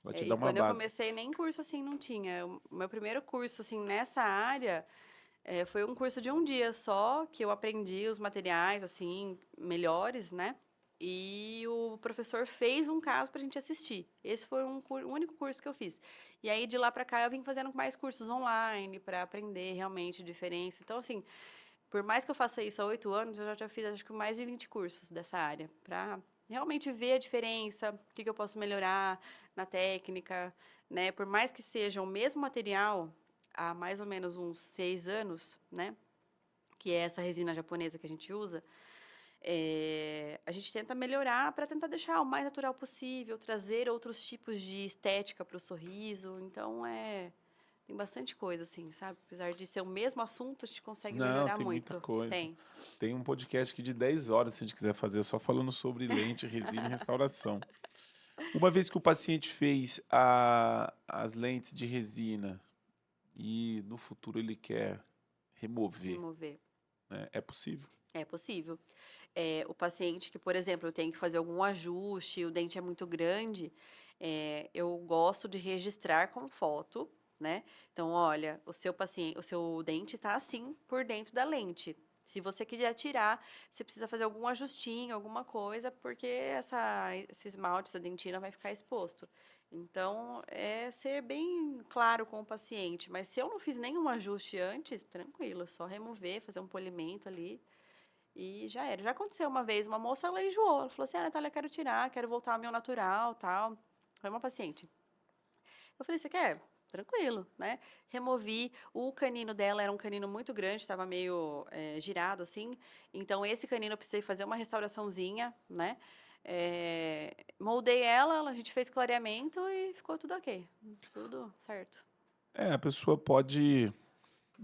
Vai te dar E uma quando eu base. comecei, nem curso assim não tinha. O meu primeiro curso assim nessa área foi um curso de um dia só, que eu aprendi os materiais, assim, melhores, né? E o professor fez um caso para a gente assistir. Esse foi o único curso que eu fiz. E aí, de lá para cá, eu vim fazendo mais cursos online para aprender realmente a diferença. Então, assim, por mais que eu faça isso há 8 anos, eu já fiz, acho que, mais de 20 cursos dessa área, para realmente ver a diferença, o que eu posso melhorar na técnica, né? Por mais que seja o mesmo material, há mais ou menos uns 6 anos, né? Que é essa resina japonesa que a gente usa, a gente tenta melhorar para tentar deixar o mais natural possível, trazer outros tipos de estética para o sorriso. Então, tem bastante coisa, assim, sabe? Apesar de ser o mesmo assunto, a gente consegue Não, melhorar tem muita muito. coisa. Tem. Tem um podcast aqui de 10 horas, se a gente quiser fazer, só falando sobre lente, resina e restauração. Uma vez que o paciente fez as lentes de resina e no futuro ele quer remover, Remover. né? É possível? É possível. O paciente que, por exemplo, eu tenho que fazer algum ajuste, o dente é muito grande, eu gosto de registrar com foto, né? Então, olha, o seu dente está assim por dentro da lente. Se você quiser tirar, você precisa fazer algum ajustinho, alguma coisa, porque esse esmalte, essa dentina vai ficar exposto. Então, é ser bem claro com o paciente. Mas se eu não fiz nenhum ajuste antes, tranquilo, é só remover, fazer um polimento ali. E já era. Já aconteceu uma vez, uma moça, ela enjoou. Ela falou assim: ah, Natália, quero tirar, quero voltar ao meu natural, tal. Foi uma paciente. Eu falei: você quer? Tranquilo, né? Removi. O canino dela era um canino muito grande, estava meio girado assim. Então, esse canino eu precisei fazer uma restauraçãozinha, né? Moldei ela, a gente fez clareamento e ficou tudo ok. Tudo certo. A pessoa pode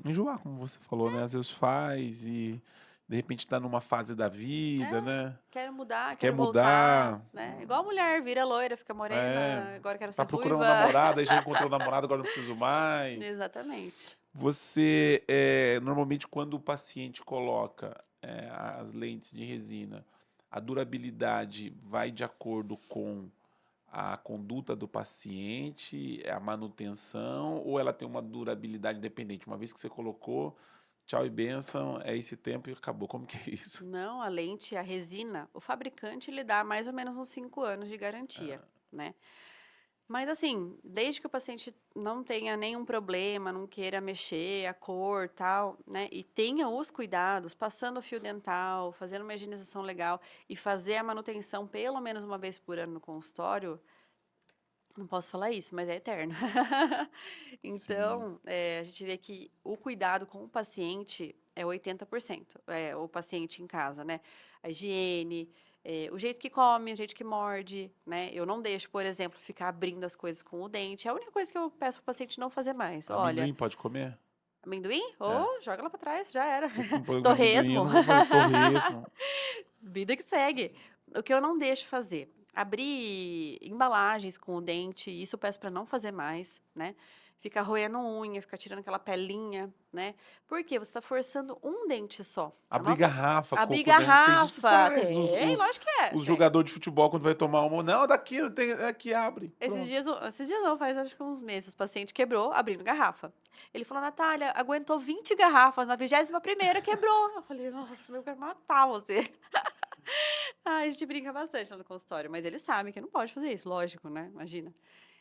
enjoar, como você falou, né? Às vezes faz e de repente está numa fase da vida, É, né? quero mudar, Quer quero voltar, mudar, né? Igual a mulher, vira loira, fica é, morena, agora quero tá ser procurando um ruiva. namorado, aí já encontrou um namorado, agora não preciso mais. Exatamente. Você, normalmente, quando o paciente coloca as lentes de resina, a durabilidade vai de acordo com a conduta do paciente, a manutenção, ou ela tem uma durabilidade independente? Uma vez que você colocou, tchau e bênção, é esse tempo e acabou. Como que é isso? Não, a lente, a resina, o fabricante lhe dá mais ou menos uns 5 anos de garantia, né? Mas assim, desde que o paciente não tenha nenhum problema, não queira mexer, a cor, tal, né? E tenha os cuidados, passando o fio dental, fazendo uma higienização legal e fazer a manutenção pelo menos uma vez por ano no consultório, não posso falar isso, mas é eterno. Sim. Então, a gente vê que o cuidado com o paciente é 80%, o paciente em casa, né? A higiene, o jeito que come, o jeito que morde, né? Eu não deixo, por exemplo, ficar abrindo as coisas com o dente. É a única coisa que eu peço para o paciente não fazer mais. Olha, Amendoim pode comer? Amendoim? É. Joga lá pra trás, já era. Assim, pô, amendoim, eu Torresmo. não vou fazer torresmo. Vida que segue. O que eu não deixo fazer? Abrir embalagens com o dente, isso eu peço para não fazer mais, né? Ficar roendo unha, ficar tirando aquela pelinha, né? Porque você está forçando um dente só. A Abrir nossa. garrafa, Abrir coco, né? Tem gente que garrafa. faz. Tem, lógico que é. Os Tem. jogadores de futebol, quando vai tomar uma, não, daqui, não tem, aqui abre. Pronto. Esses dias não, faz acho que uns meses, o paciente quebrou abrindo garrafa. Ele falou, Natália, aguentou 20 garrafas, na 21ª quebrou. Eu falei, nossa, eu quero matar você. Ah, a gente brinca bastante lá no consultório, mas eles sabem que não pode fazer isso, lógico, né? Imagina.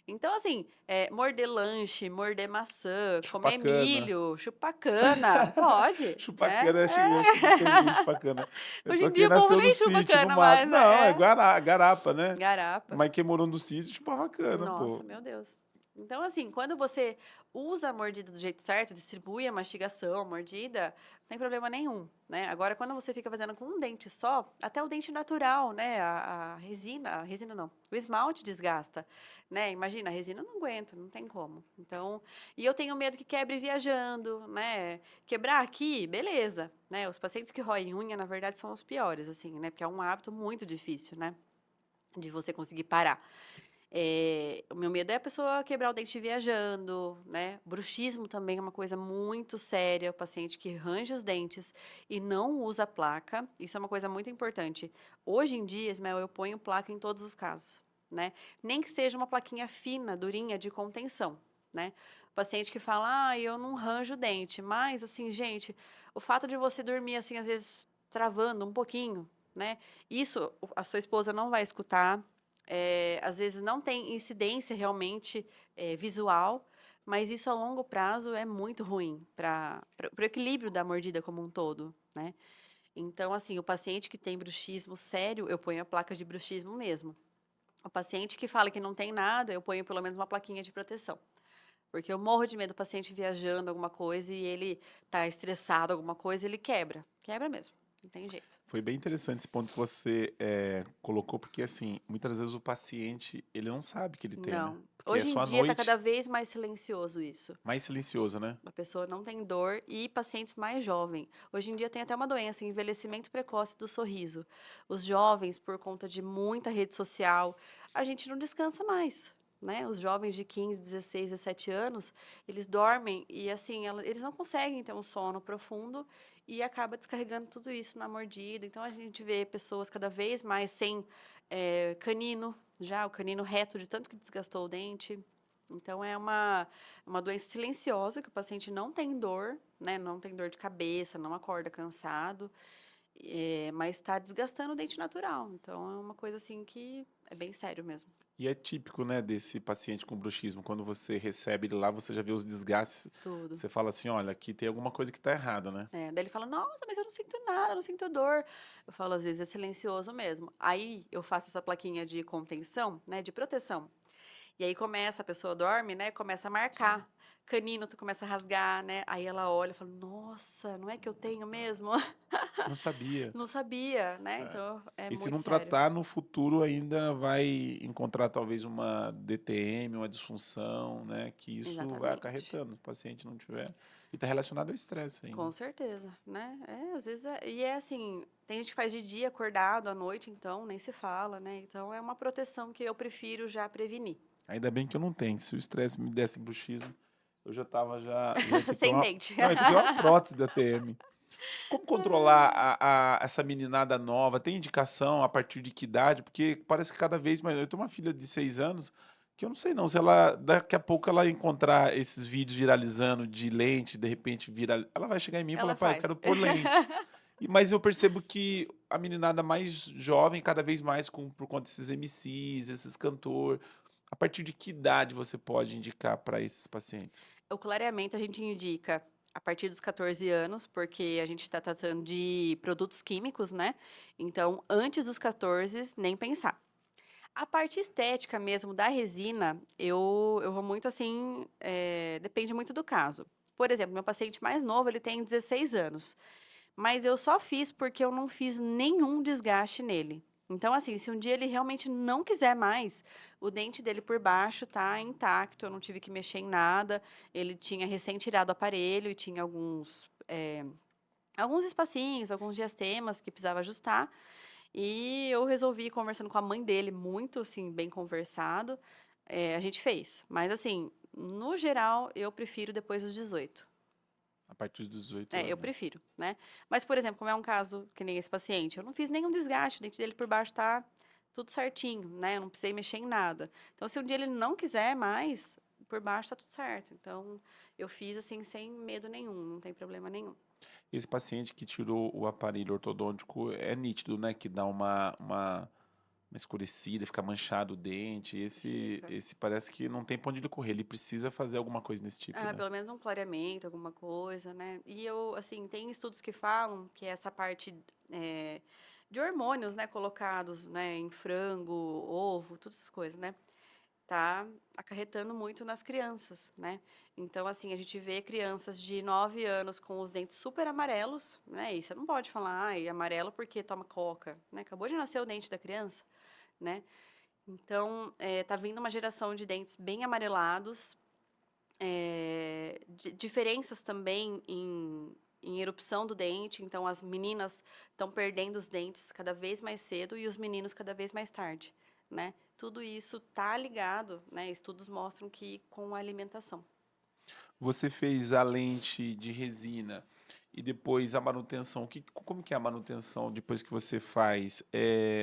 Então, assim, morder lanche, morder maçã, comer Chupacana. milho, chupar cana, pode, né? Chupacana, eu acho que termina chupacana. É Hoje só em dia quem o povo nasceu no nem chupa sítio, no cana mato. mais, Não, é né? garapa, né? Garapa. Mas quem morou no sítio, chupava cana, Nossa, pô. meu Deus. Então, assim, quando você usa a mordida do jeito certo, distribui a mastigação, a mordida, não tem problema nenhum, né? Agora, quando você fica fazendo com um dente só, até o dente natural, né? A resina não, o esmalte desgasta, né? Imagina, a resina não aguenta, não tem como. Então, e eu tenho medo que quebre viajando, né? Quebrar aqui, beleza, né? Os pacientes que roem unha, na verdade, são os piores, assim, né? Porque é um hábito muito difícil, né? De você conseguir parar. O meu medo é a pessoa quebrar o dente viajando, né? Bruxismo também é uma coisa muito séria, o paciente que range os dentes e não usa placa, isso é uma coisa muito importante. Hoje em dia, Ismael, eu ponho placa em todos os casos, né? Nem que seja uma plaquinha fina, durinha, de contenção, né? O paciente que fala, eu não ranjo o dente, mas, assim, gente, o fato de você dormir, assim, às vezes, travando um pouquinho, né? Isso a sua esposa não vai escutar, às vezes não tem incidência realmente visual, mas isso a longo prazo é muito ruim para o equilíbrio da mordida como um todo, né? Então, assim, o paciente que tem bruxismo sério, eu ponho a placa de bruxismo mesmo. O paciente que fala que não tem nada, eu ponho pelo menos uma plaquinha de proteção. Porque eu morro de medo do paciente viajando alguma coisa e ele tá estressado alguma coisa, ele quebra. Quebra mesmo, não tem jeito. Foi bem interessante esse ponto que você colocou, porque assim, muitas vezes o paciente, ele não sabe que ele tem, né? Não. Porque é Hoje em só à dia tá noite, cada vez mais silencioso isso. mais silencioso, né? A pessoa não tem dor e pacientes mais jovens. Hoje em dia tem até uma doença, envelhecimento precoce do sorriso. Os jovens, por conta de muita rede social, a gente não descansa mais, né? Os jovens de 15, 16, 17 anos, eles dormem e assim, eles não conseguem ter um sono profundo e acaba descarregando tudo isso na mordida. Então a gente vê pessoas cada vez mais sem canino, já o canino reto de tanto que desgastou o dente. Então, é uma doença silenciosa, que o paciente não tem dor, né? Não tem dor de cabeça, não acorda cansado, mas está desgastando o dente natural. Então, é uma coisa assim que é bem sério mesmo. E é típico, né, desse paciente com bruxismo. Quando você recebe ele lá, você já vê os desgastes. Tudo. Você fala assim, olha, aqui tem alguma coisa que tá errada, né? Daí ele fala, nossa, mas eu não sinto nada, eu não sinto dor. Eu falo, às vezes é silencioso mesmo. Aí eu faço essa plaquinha de contenção, né, de proteção. E aí começa, a pessoa dorme, né? Começa a marcar. Canino, tu começa a rasgar, né? Aí ela olha e fala, nossa, não é que eu tenho mesmo? Não sabia. Não sabia, né? É. Então é E se muito não sério. tratar, no futuro ainda vai encontrar talvez uma DTM, uma disfunção, né? Que isso vai Exatamente. acarretando, se o paciente não tiver. E está relacionado ao estresse ainda. Com certeza, né? Às vezes e é assim, tem gente que faz de dia acordado, à noite, então nem se fala, né? Então é uma proteção que eu prefiro já prevenir. Ainda bem que eu não tenho, que se o estresse me desse bruxismo, eu já tava já ia ter que ter Sem uma, dente. não, ia ter que ter uma prótese da TM. Como controlar essa meninada nova? Tem indicação a partir de que idade? Porque parece que cada vez mais. Eu tenho uma filha de 6 anos que eu não sei não, se ela daqui a pouco ela encontrar esses vídeos viralizando de lente, de repente ela vai chegar em mim e falar, Ela pai, eu faz. quero pôr lente. Mas eu percebo que a meninada mais jovem, cada vez mais por conta desses MCs, esses cantores, a partir de que idade você pode indicar para esses pacientes? O clareamento a gente indica a partir dos 14 anos, porque a gente está tratando de produtos químicos, né? Então, antes dos 14, nem pensar. A parte estética mesmo da resina, eu vou muito assim, depende muito do caso. Por exemplo, meu paciente mais novo, ele tem 16 anos, mas eu só fiz porque eu não fiz nenhum desgaste nele. Então, assim, se um dia ele realmente não quiser mais, o dente dele por baixo tá intacto, eu não tive que mexer em nada. Ele tinha recém tirado o aparelho e tinha alguns espacinhos, alguns diastemas que precisava ajustar. E eu resolvi ir conversando com a mãe dele, muito assim, bem conversado. A gente fez. Mas assim, no geral, eu prefiro depois dos 18. A partir dos 18 Eu anos. prefiro, né? Mas, por exemplo, como é um caso que nem esse paciente, eu não fiz nenhum desgaste, o dente dele por baixo tá tudo certinho, né? Eu não precisei mexer em nada. Então, se um dia ele não quiser mais, por baixo tá tudo certo. Então, eu fiz assim, sem medo nenhum, não tem problema nenhum. Esse paciente que tirou o aparelho ortodôntico é nítido, né? Que dá uma escurecida, fica manchado o dente. Fica. Esse parece que não tem pra onde ele correr. Ele precisa fazer alguma coisa nesse tipo, Ah, né? pelo menos um clareamento, alguma coisa, né? E eu, assim, tem estudos que falam que essa parte eh, de hormônios, né, colocados, né, em frango, ovo, todas essas coisas, né? Tá acarretando muito nas crianças, né? Então, assim, a gente vê crianças de 9 anos com os dentes super amarelos, né? E você não pode falar, ai, amarelo porque toma coca, né? Acabou de nascer o dente da criança, né? Então, tá vindo uma geração de dentes bem amarelados, diferenças também em erupção do dente. Então, as meninas estão perdendo os dentes cada vez mais cedo e os meninos cada vez mais tarde, né? Tudo isso tá ligado, né? Estudos mostram que com a alimentação. Você fez a lente de resina e depois a manutenção. Como que é a manutenção depois que você faz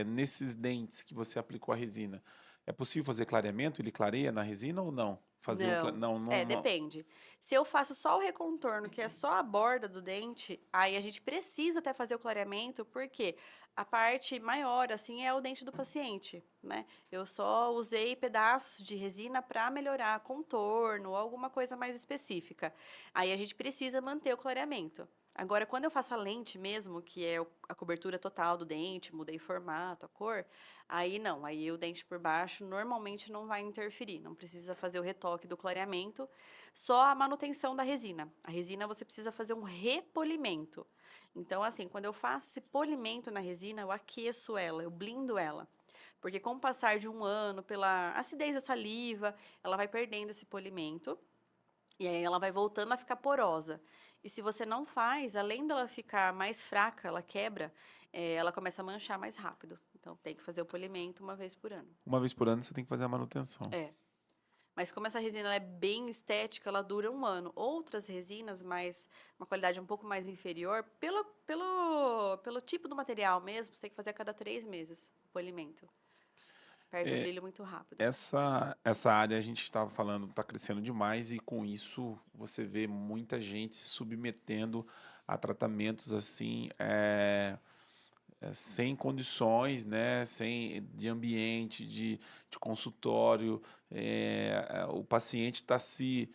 nesses dentes que você aplicou a resina? É possível fazer clareamento? Ele clareia na resina ou não? Fazer o Não, não, não. depende. Se eu faço só o recontorno, que é só a borda do dente, aí a gente precisa até fazer o clareamento, porque a parte maior, assim, é o dente do paciente, né? Eu só usei pedaços de resina para melhorar contorno, alguma coisa mais específica. Aí a gente precisa manter o clareamento. Agora, quando eu faço a lente mesmo, que é a cobertura total do dente, mudei o formato, a cor, aí não, aí o dente por baixo normalmente não vai interferir, não precisa fazer o retoque do clareamento, só a manutenção da resina. A resina você precisa fazer um repolimento. Então, assim, quando eu faço esse polimento na resina, eu aqueço ela, eu blindo ela. Porque com o passar de um ano, pela acidez da saliva, ela vai perdendo esse polimento. E aí ela vai voltando a ficar porosa. E se você não faz, além dela ficar mais fraca, ela quebra, ela começa a manchar mais rápido. Então tem que fazer o polimento uma vez por ano. Uma vez por ano você tem que fazer a manutenção. É. Mas como essa resina ela é bem estética, ela dura um ano. Outras resinas, mais uma qualidade um pouco mais inferior, pelo tipo do material mesmo, você tem que fazer a cada 3 meses o polimento. Perde o É, brilho muito rápido. essa área a gente estava falando está crescendo demais e com isso você vê muita gente se submetendo a tratamentos assim sem condições, né, sem de ambiente, de consultório, o paciente está se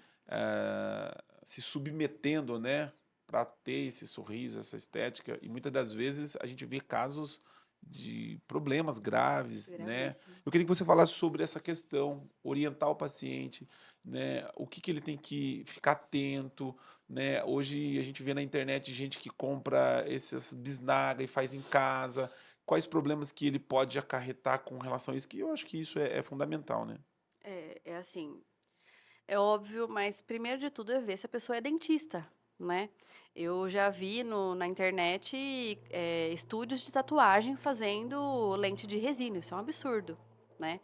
submetendo, né, para ter esse sorriso, essa estética e muitas das vezes a gente vê casos de problemas graves, né? Gravíssimo. Eu queria que você falasse sobre essa questão, orientar o paciente, né? O que que ele tem que ficar atento, né? Hoje a gente vê na internet gente que compra essas bisnaga e faz em casa. Quais problemas que ele pode acarretar com relação a isso? Que eu acho que isso é fundamental, né? É assim, é óbvio, mas primeiro de tudo é ver se a pessoa é dentista, né? Eu já vi na internet estúdios de tatuagem fazendo lente de resina, isso é um absurdo, né?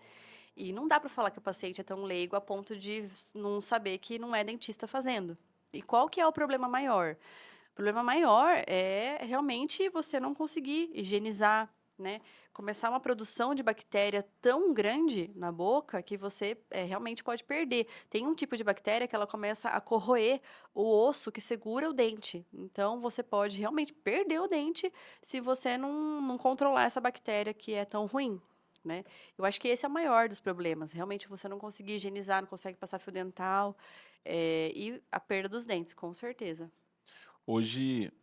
E não dá para falar que o paciente é tão leigo a ponto de não saber que não é dentista fazendo. E qual que é o problema maior? O problema maior é realmente você não conseguir higienizar, né? Começar uma produção de bactéria tão grande na boca que você realmente pode perder. Tem um tipo de bactéria que ela começa a corroer o osso que segura o dente. Então, você pode realmente perder o dente se você não controlar essa bactéria que é tão ruim, né? Eu acho que esse é o maior dos problemas. Realmente, você não conseguir higienizar, não consegue passar fio dental, e a perda dos dentes, com certeza. Hoje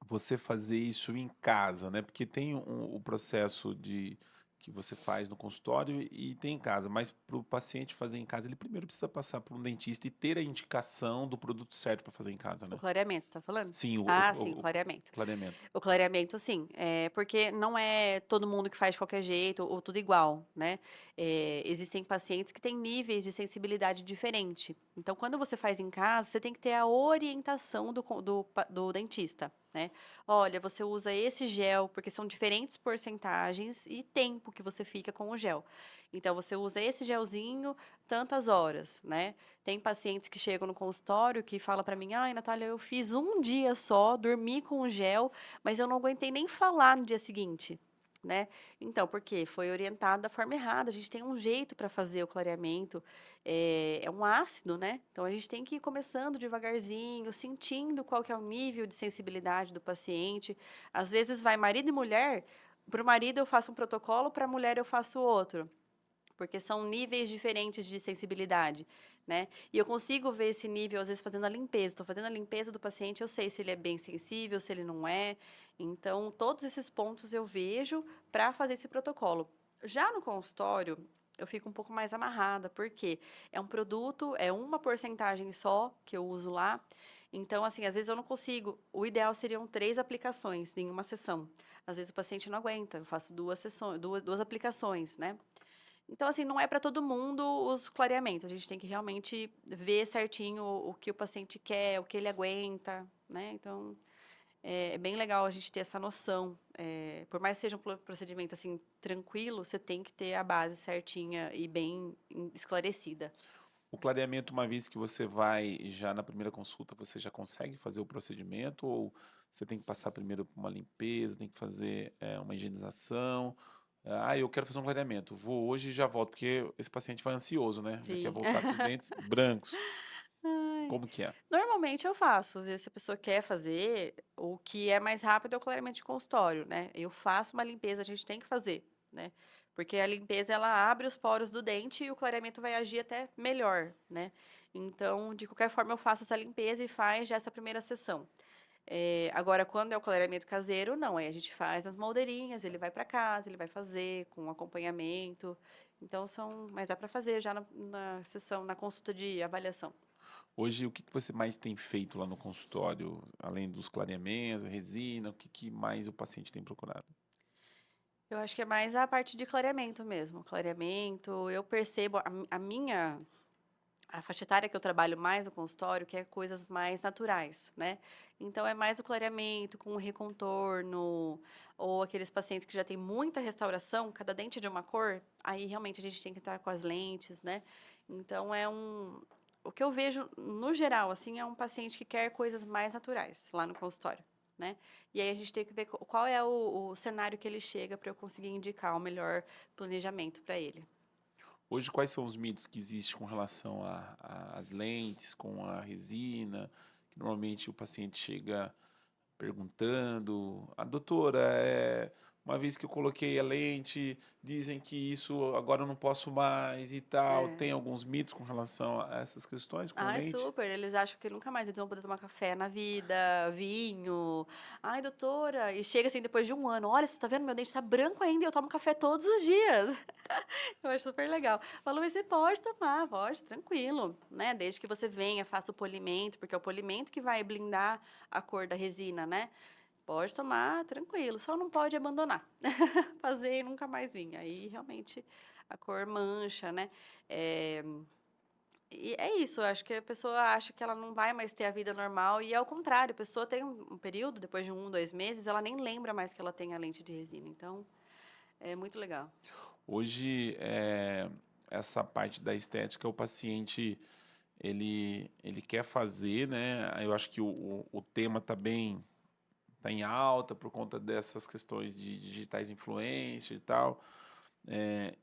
você fazer isso em casa, né? Porque tem o processo que você faz no consultório e tem em casa, mas para o paciente fazer em casa, ele primeiro precisa passar por um dentista e ter a indicação do produto certo para fazer em casa, O né? clareamento, você tá falando? Sim, Ah, sim, o clareamento. clareamento. O clareamento, sim, porque não é todo mundo que faz de qualquer jeito ou tudo igual, né? Existem pacientes que têm níveis de sensibilidade diferente. Então, quando você faz em casa, você tem que ter a orientação do dentista, né? Olha, você usa esse gel, porque são diferentes porcentagens e tempo que você fica com o gel. Então, você usa esse gelzinho tantas horas, né? Tem pacientes que chegam no consultório que falam para mim: ai, Natália, eu fiz um dia só, dormi com o gel, mas eu não aguentei nem falar no dia seguinte, né? Então, por quê? Foi orientado da forma errada. A gente tem um jeito para fazer o clareamento, é um ácido, né? Então, a gente tem que ir começando devagarzinho, sentindo qual que é o nível de sensibilidade do paciente. Às vezes, vai marido e mulher. Para o marido eu faço um protocolo, para a mulher eu faço outro. Porque são níveis diferentes de sensibilidade, né? E eu consigo ver esse nível, às vezes, fazendo a limpeza. Estou fazendo a limpeza do paciente, eu sei se ele é bem sensível, se ele não é. Então, todos esses pontos eu vejo para fazer esse protocolo. Já no consultório, eu fico um pouco mais amarrada, porque é um produto, é uma porcentagem só que eu uso lá. Então, assim, às vezes eu não consigo. O ideal seriam 3 aplicações em uma sessão. Às vezes o paciente não aguenta, eu faço 2 sessões, duas aplicações, né? Então, assim, não é para todo mundo os clareamentos. A gente tem que realmente ver certinho o que o paciente quer, o que ele aguenta, né? Então, é bem legal a gente ter essa noção. Por mais que seja um procedimento, assim, tranquilo, você tem que ter a base certinha e bem esclarecida. O clareamento, uma vez que você vai já na primeira consulta, você já consegue fazer o procedimento ou você tem que passar primeiro por uma limpeza, tem que fazer uma higienização? Ah, eu quero fazer um clareamento. Vou hoje e já volto, porque esse paciente vai ansioso, né? Já quer Sim. voltar com os dentes brancos. Ai. Como que é? Normalmente eu faço. Às vezes, se a pessoa quer fazer, o que é mais rápido é o clareamento de consultório, né? Eu faço uma limpeza, a gente tem que fazer, né? Porque a limpeza, ela abre os poros do dente e o clareamento vai agir até melhor, né? Então, de qualquer forma, eu faço essa limpeza e faz já essa primeira sessão. Agora, quando é o clareamento caseiro, não. Aí a gente faz as moldeirinhas, ele vai para casa, ele vai fazer com acompanhamento. Então, mas dá para fazer já na sessão, na consulta de avaliação. Hoje, o que que você mais tem feito lá no consultório, além dos clareamentos, resina, o que que mais o paciente tem procurado? Eu acho que é mais a parte de clareamento mesmo. Clareamento, eu percebo a faixa etária que eu trabalho mais no consultório, que é coisas mais naturais, né? Então é mais o clareamento com o recontorno, ou aqueles pacientes que já têm muita restauração, cada dente é de uma cor, aí realmente a gente tem que estar com as lentes, né? Então o que eu vejo no geral assim é um paciente que quer coisas mais naturais lá no consultório. Né? E aí a gente tem que ver qual é o cenário que ele chega para eu conseguir indicar o melhor planejamento para ele. Hoje, quais são os mitos que existem com relação às lentes, com a resina? Que normalmente o paciente chega perguntando: a doutora, uma vez que eu coloquei a lente, dizem que isso agora eu não posso mais e tal. É. Tem alguns mitos com relação a essas questões com Ai, lente? super. Eles acham que nunca mais eles vão poder tomar café na vida, vinho. Ai, doutora. E chega assim depois de um ano: olha, você tá vendo? Meu dente tá branco ainda e eu tomo café todos os dias. Eu acho super legal. Falou, mas você pode tomar, pode, tranquilo, né? Desde que você venha, faça o polimento, porque é o polimento que vai blindar a cor da resina, né? Pode tomar, tranquilo. Só não pode abandonar. Fazer e nunca mais vir. Aí realmente a cor mancha, né? É, e é isso, eu acho que a pessoa acha que ela não vai mais ter a vida normal e é o contrário, a pessoa tem um período, depois de 1, 2 meses, ela nem lembra mais que ela tem a lente de resina, então é muito legal. Hoje, essa parte da estética, o paciente ele quer fazer, né? Eu acho que o tema tá em alta por conta dessas questões de digitais influencer e tal.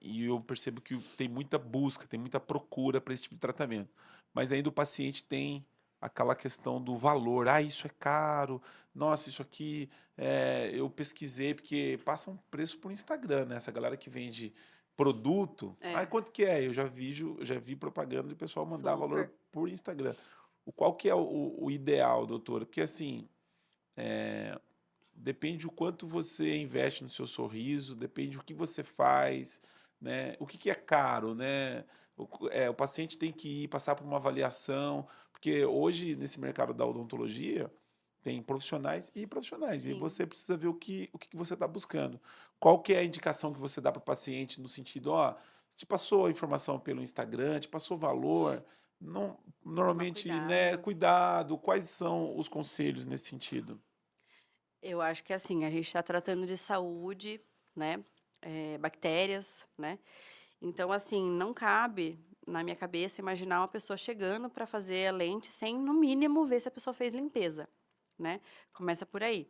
E eu percebo que tem muita busca, tem muita procura para esse tipo de tratamento. Mas ainda o paciente tem aquela questão do valor. Ah, isso é caro. Nossa, isso aqui eu pesquisei, porque passa um preço por Instagram, né? Essa galera que vende produto. Ah, É, quanto que é? Já vi propaganda de pessoal mandar valor super. por Instagram. Qual que é o ideal, doutora? Porque assim, depende o quanto você investe no seu sorriso, depende o que você faz, né? O que que é caro, né? O paciente tem que ir passar por uma avaliação, porque hoje, nesse mercado da odontologia, tem profissionais, e Sim. você precisa ver o que que você está buscando. Qual que é a indicação que você dá para o paciente no sentido, ó, te passou a informação pelo Instagram, te passou valor, não, Tomar normalmente, né, cuidado. cuidado, quais são os conselhos nesse sentido? Eu acho que, assim, a gente está tratando de saúde, né, bactérias, né, então, assim, não cabe na minha cabeça imaginar uma pessoa chegando para fazer a lente sem, no mínimo, ver se a pessoa fez limpeza, né, começa por aí.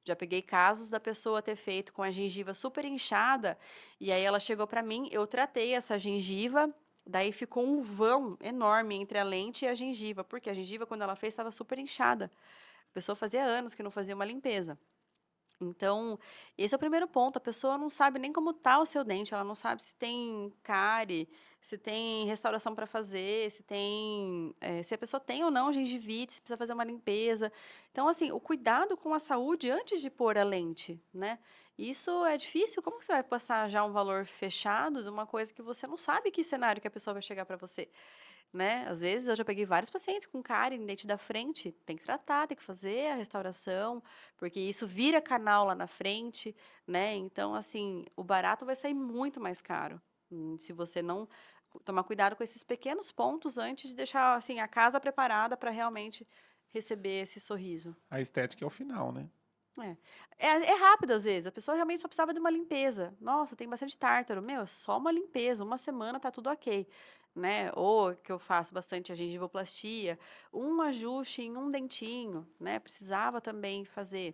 Já peguei casos da pessoa ter feito com a gengiva super inchada, e aí ela chegou para mim, eu tratei essa gengiva, daí ficou um vão enorme entre a lente e a gengiva, porque a gengiva, quando ela fez, estava super inchada. A pessoa fazia anos que não fazia uma limpeza. Então, esse é o primeiro ponto, a pessoa não sabe nem como tá o seu dente, ela não sabe se tem cárie, se tem restauração para fazer, se tem, se a pessoa tem ou não gengivite, se precisa fazer uma limpeza. Então, assim, o cuidado com a saúde antes de pôr a lente, né. Isso é difícil, como que você vai passar já um valor fechado de uma coisa que você não sabe que cenário que a pessoa vai chegar para você? Né, às vezes eu já peguei vários pacientes com cárie em dente da frente, tem que tratar, tem que fazer a restauração, porque isso vira canal lá na frente, né, então assim, o barato vai sair muito mais caro, se você não tomar cuidado com esses pequenos pontos antes de deixar, assim, a casa preparada para realmente receber esse sorriso. A estética é o final, né? É. É rápido às vezes, a pessoa realmente só precisava de uma limpeza. "Nossa, tem bastante tártaro", meu, é só uma limpeza, uma semana tá tudo ok, né. Ou que eu faço bastante a gengivoplastia, um ajuste em um dentinho, né, precisava também fazer.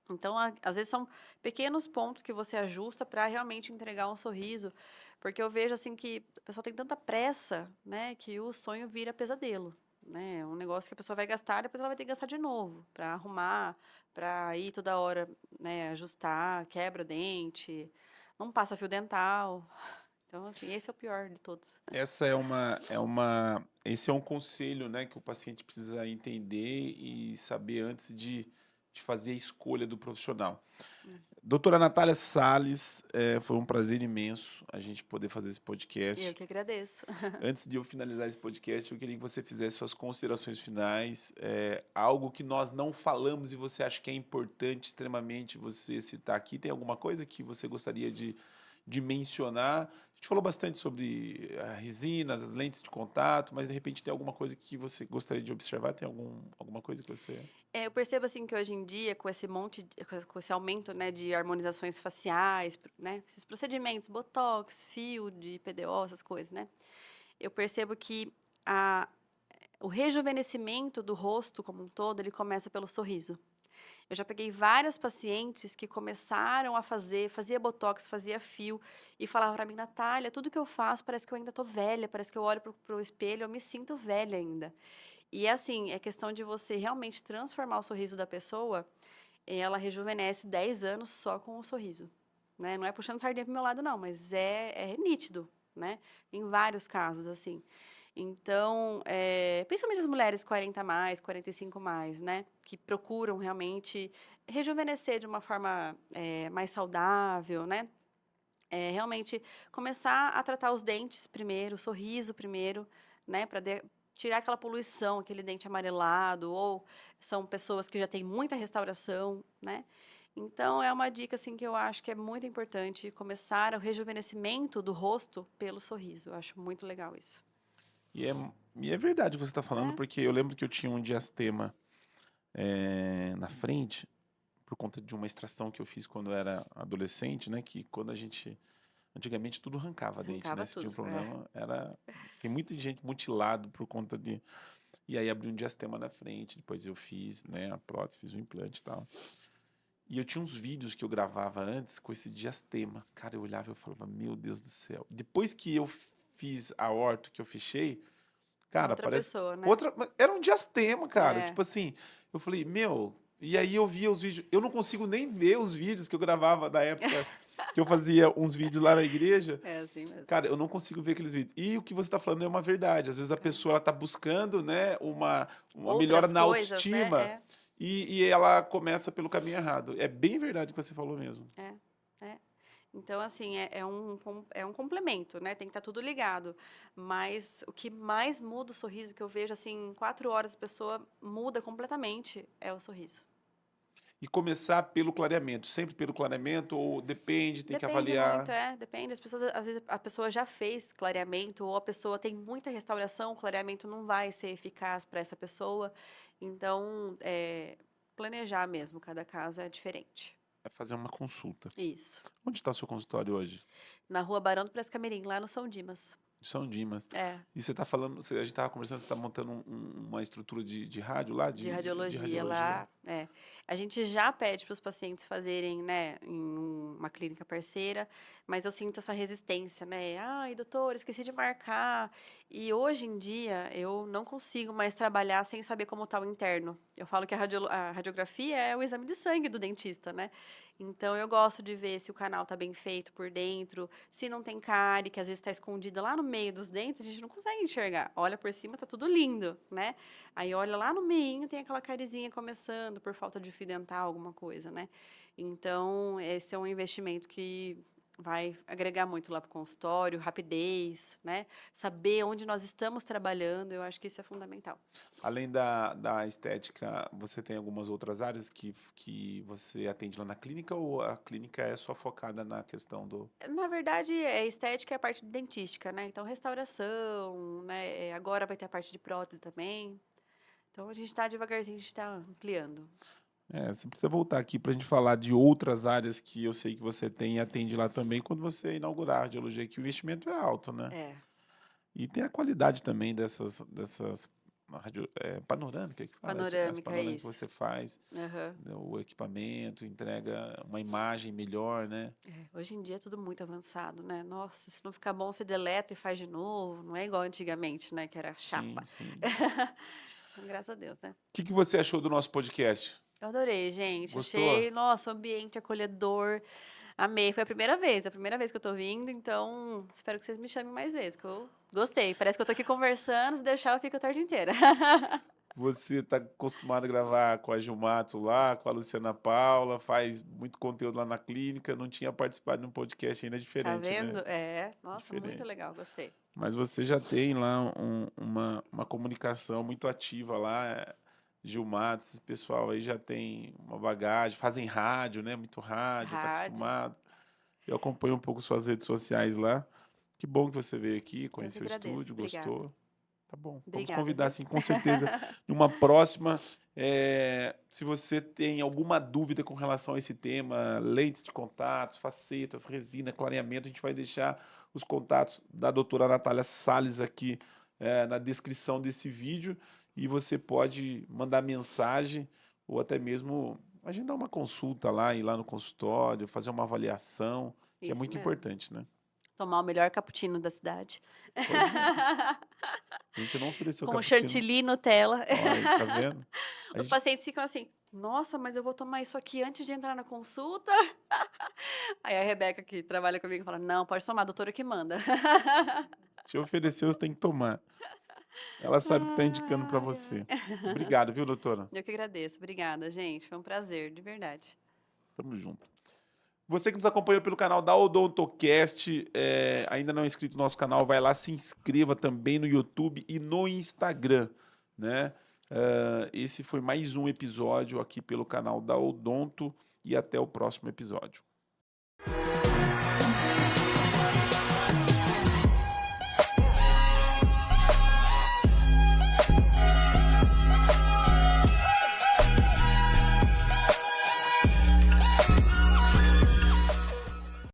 Então, às vezes são pequenos pontos que você ajusta para realmente entregar um sorriso, porque eu vejo, assim, que a pessoa tem tanta pressa, né, que o sonho vira pesadelo, né, é um negócio que a pessoa vai gastar, depois ela vai ter que gastar de novo, para arrumar, para ir toda hora, né, ajustar, quebra o dente, não passa fio dental. Então, assim, esse é o pior de todos. Esse é um conselho, né, que o paciente precisa entender e saber antes de fazer a escolha do profissional. Doutora Natália Salles, foi um prazer imenso a gente poder fazer esse Eu podcast. que agradeço. Antes de eu finalizar esse podcast, eu queria que você fizesse suas considerações finais, algo que nós não falamos e você acha que é importante extremamente você citar aqui. Tem alguma coisa que você gostaria de mencionar? A gente falou bastante sobre a resinas, as lentes de contato, mas de repente tem alguma coisa que você gostaria de observar? Tem alguma coisa que você... Eu percebo, assim, que hoje em dia, com esse monte de com esse aumento, né, de harmonizações faciais, né, esses procedimentos, botox, fio de PDO, essas coisas, né, eu percebo que a o rejuvenescimento do rosto como um todo, ele começa pelo sorriso. Eu já peguei várias pacientes que começaram a fazia botox, fazia fio, e falava para mim: "Natália, tudo que eu faço parece que eu ainda tô velha, parece que eu olho para o espelho, eu me sinto velha ainda". E assim, é questão de você realmente transformar o sorriso da pessoa, ela rejuvenesce 10 anos só com o sorriso, né. Não é puxando sardinha para o meu lado não, mas é nítido, né, em vários casos, assim. Então, principalmente as mulheres 40 a mais, 45 mais, né, que procuram realmente rejuvenescer de uma forma, mais saudável, né, realmente começar a tratar os dentes primeiro, o sorriso primeiro, né, para tirar aquela poluição, aquele dente amarelado, ou são pessoas que já têm muita restauração, né. Então é uma dica, assim, que eu acho que é muito importante começar o rejuvenescimento do rosto pelo sorriso, eu acho muito legal isso. E é, e é verdade o que você está falando, É, porque eu lembro que eu tinha um diastema na frente, por conta de uma extração que eu fiz quando eu era adolescente, né? Que quando a gente... Antigamente tudo arrancava dente, né? arrancava Se tinha um tudo. É. problema, era... Tem muita gente mutilado por conta de... E aí abriu um diastema na frente, depois eu fiz, né, a prótese, fiz o implante e tal. E eu tinha uns vídeos que eu gravava antes com esse diastema. Cara, eu olhava e eu falava, meu Deus do céu. Depois que eu fiz a orto, que eu fechei, É cara, outra parece pessoa, né. outra. Era um diastema, cara. É. Tipo assim, eu falei, meu. E aí eu via os vídeos. Eu não consigo nem ver os vídeos que eu gravava da época que eu fazia uns vídeos lá na igreja. É assim mesmo. Cara, eu não consigo ver aqueles vídeos. E o que você está falando é uma verdade. Às vezes a É. pessoa ela tá buscando, né, uma melhora Outras na coisas, né. autoestima. É. e ela começa pelo caminho errado. É bem verdade o que você falou mesmo. É, é. Então, assim, é um complemento, né? Tem que estar tudo ligado. Mas o que mais muda o sorriso, que eu vejo, assim, em 4 horas a pessoa muda completamente, é o sorriso. E começar pelo clareamento, sempre pelo clareamento ou depende, tem que Depende muito, avaliar? depende. As pessoas, às vezes, a pessoa já fez clareamento, ou a pessoa tem muita restauração, o clareamento não vai ser eficaz para essa pessoa. Então, planejar mesmo, cada caso é diferente. É fazer uma consulta. Isso. Onde está o seu consultório hoje? Na rua Barão do Prescamirim, lá no São Dimas. De São Dimas. É. E você está falando, a gente estava conversando, você está montando uma estrutura de rádio lá, De de radiologia radiologia? lá, A gente já pede para os pacientes fazerem, né, em uma clínica parceira, mas eu sinto essa resistência, né? Ai, doutor, esqueci de marcar. E hoje em dia eu não consigo mais trabalhar sem saber como está o interno. Eu falo que a radiografia é o exame de sangue do dentista, né? Então eu gosto de ver se o canal está bem feito por dentro, se não tem cárie, que às vezes está escondida lá no meio dos dentes, a gente não consegue enxergar. Olha por cima, tá tudo lindo, né? Aí olha lá no meinho, tem aquela carizinha começando por falta de fio dental, alguma coisa, né? Então, esse é um investimento que vai agregar muito lá para o consultório, rapidez, né? Saber onde nós estamos trabalhando, eu acho que isso é fundamental. Além da estética, você tem algumas outras áreas que você atende lá na clínica ou a clínica é só focada na questão do... Na verdade, estética é a parte de dentística, né? Então, restauração, né? Agora vai ter a parte de prótese também. Então, a gente está devagarzinho, a gente está ampliando. Você precisa voltar aqui para a gente falar de outras áreas que eu sei que você tem e atende lá também quando você inaugurar a radiologia, que o investimento é alto, né? É, E tem a qualidade também dessas panorâmica que fala, as panorâmica, é panorâmicas que isso. você faz, Aham. né, o equipamento entrega uma imagem melhor, né? Hoje em dia é tudo muito avançado, né? Nossa, se não ficar bom, você deleta e faz de novo. Não é igual antigamente, né? Que era Sim, chapa. sim. Então, graças a Deus, né? O que você achou do nosso podcast? Eu adorei, gente. Gostou? Achei, nossa, o ambiente acolhedor. Amei. Foi a primeira vez que eu tô vindo, então espero que vocês me chamem mais vezes, que eu gostei. Parece que eu tô aqui conversando, se deixar eu fico a tarde inteira. Você está acostumado a gravar com a Gilmato lá, com a Luciana Paula, faz muito conteúdo lá na clínica, não tinha participado de um podcast ainda Tá diferente, né? vendo? Nossa, muito Diferente. legal, gostei. Mas você já tem lá uma comunicação muito ativa lá, Gilmato, esse pessoal aí já tem uma bagagem, fazem rádio, né? Muito rádio, está Rádio. acostumado. Eu acompanho um pouco suas redes sociais lá. Que bom que você veio aqui, Eu que conheceu o agradeço. estúdio, Obrigada. gostou. Tá bom. Vamos Obrigada, convidar, viu? sim, com certeza, em uma próxima. Se você tem alguma dúvida com relação a esse tema, lentes de contatos, facetas, resina, clareamento, a gente vai deixar os contatos da doutora Natália Salles aqui na descrição desse vídeo e você pode mandar mensagem ou até mesmo agendar uma consulta lá, ir lá no consultório, fazer uma avaliação, que é Isso muito mesmo. importante, né? Tomar o melhor cappuccino da cidade. Pois é. A gente não ofereceu Com cappuccino. chantilly e Nutella. Olha aí, tá vendo? A Os gente, pacientes ficam assim: nossa, mas eu vou tomar isso aqui antes de entrar na consulta? Aí a Rebeca, que trabalha comigo, fala: não, pode tomar, a doutora que manda. te ofereceu, você tem que tomar. Ela sabe que tá indicando para Ai, você. ai. Obrigado, viu, doutora? Eu que agradeço. Obrigada, gente. Foi um prazer, de verdade. Tamo junto. Você que nos acompanhou pelo canal da Odontocast, ainda não é inscrito no nosso canal, vai lá, se inscreva também no YouTube e no Instagram, né? Esse foi mais um episódio aqui pelo canal da Odonto e até o próximo episódio.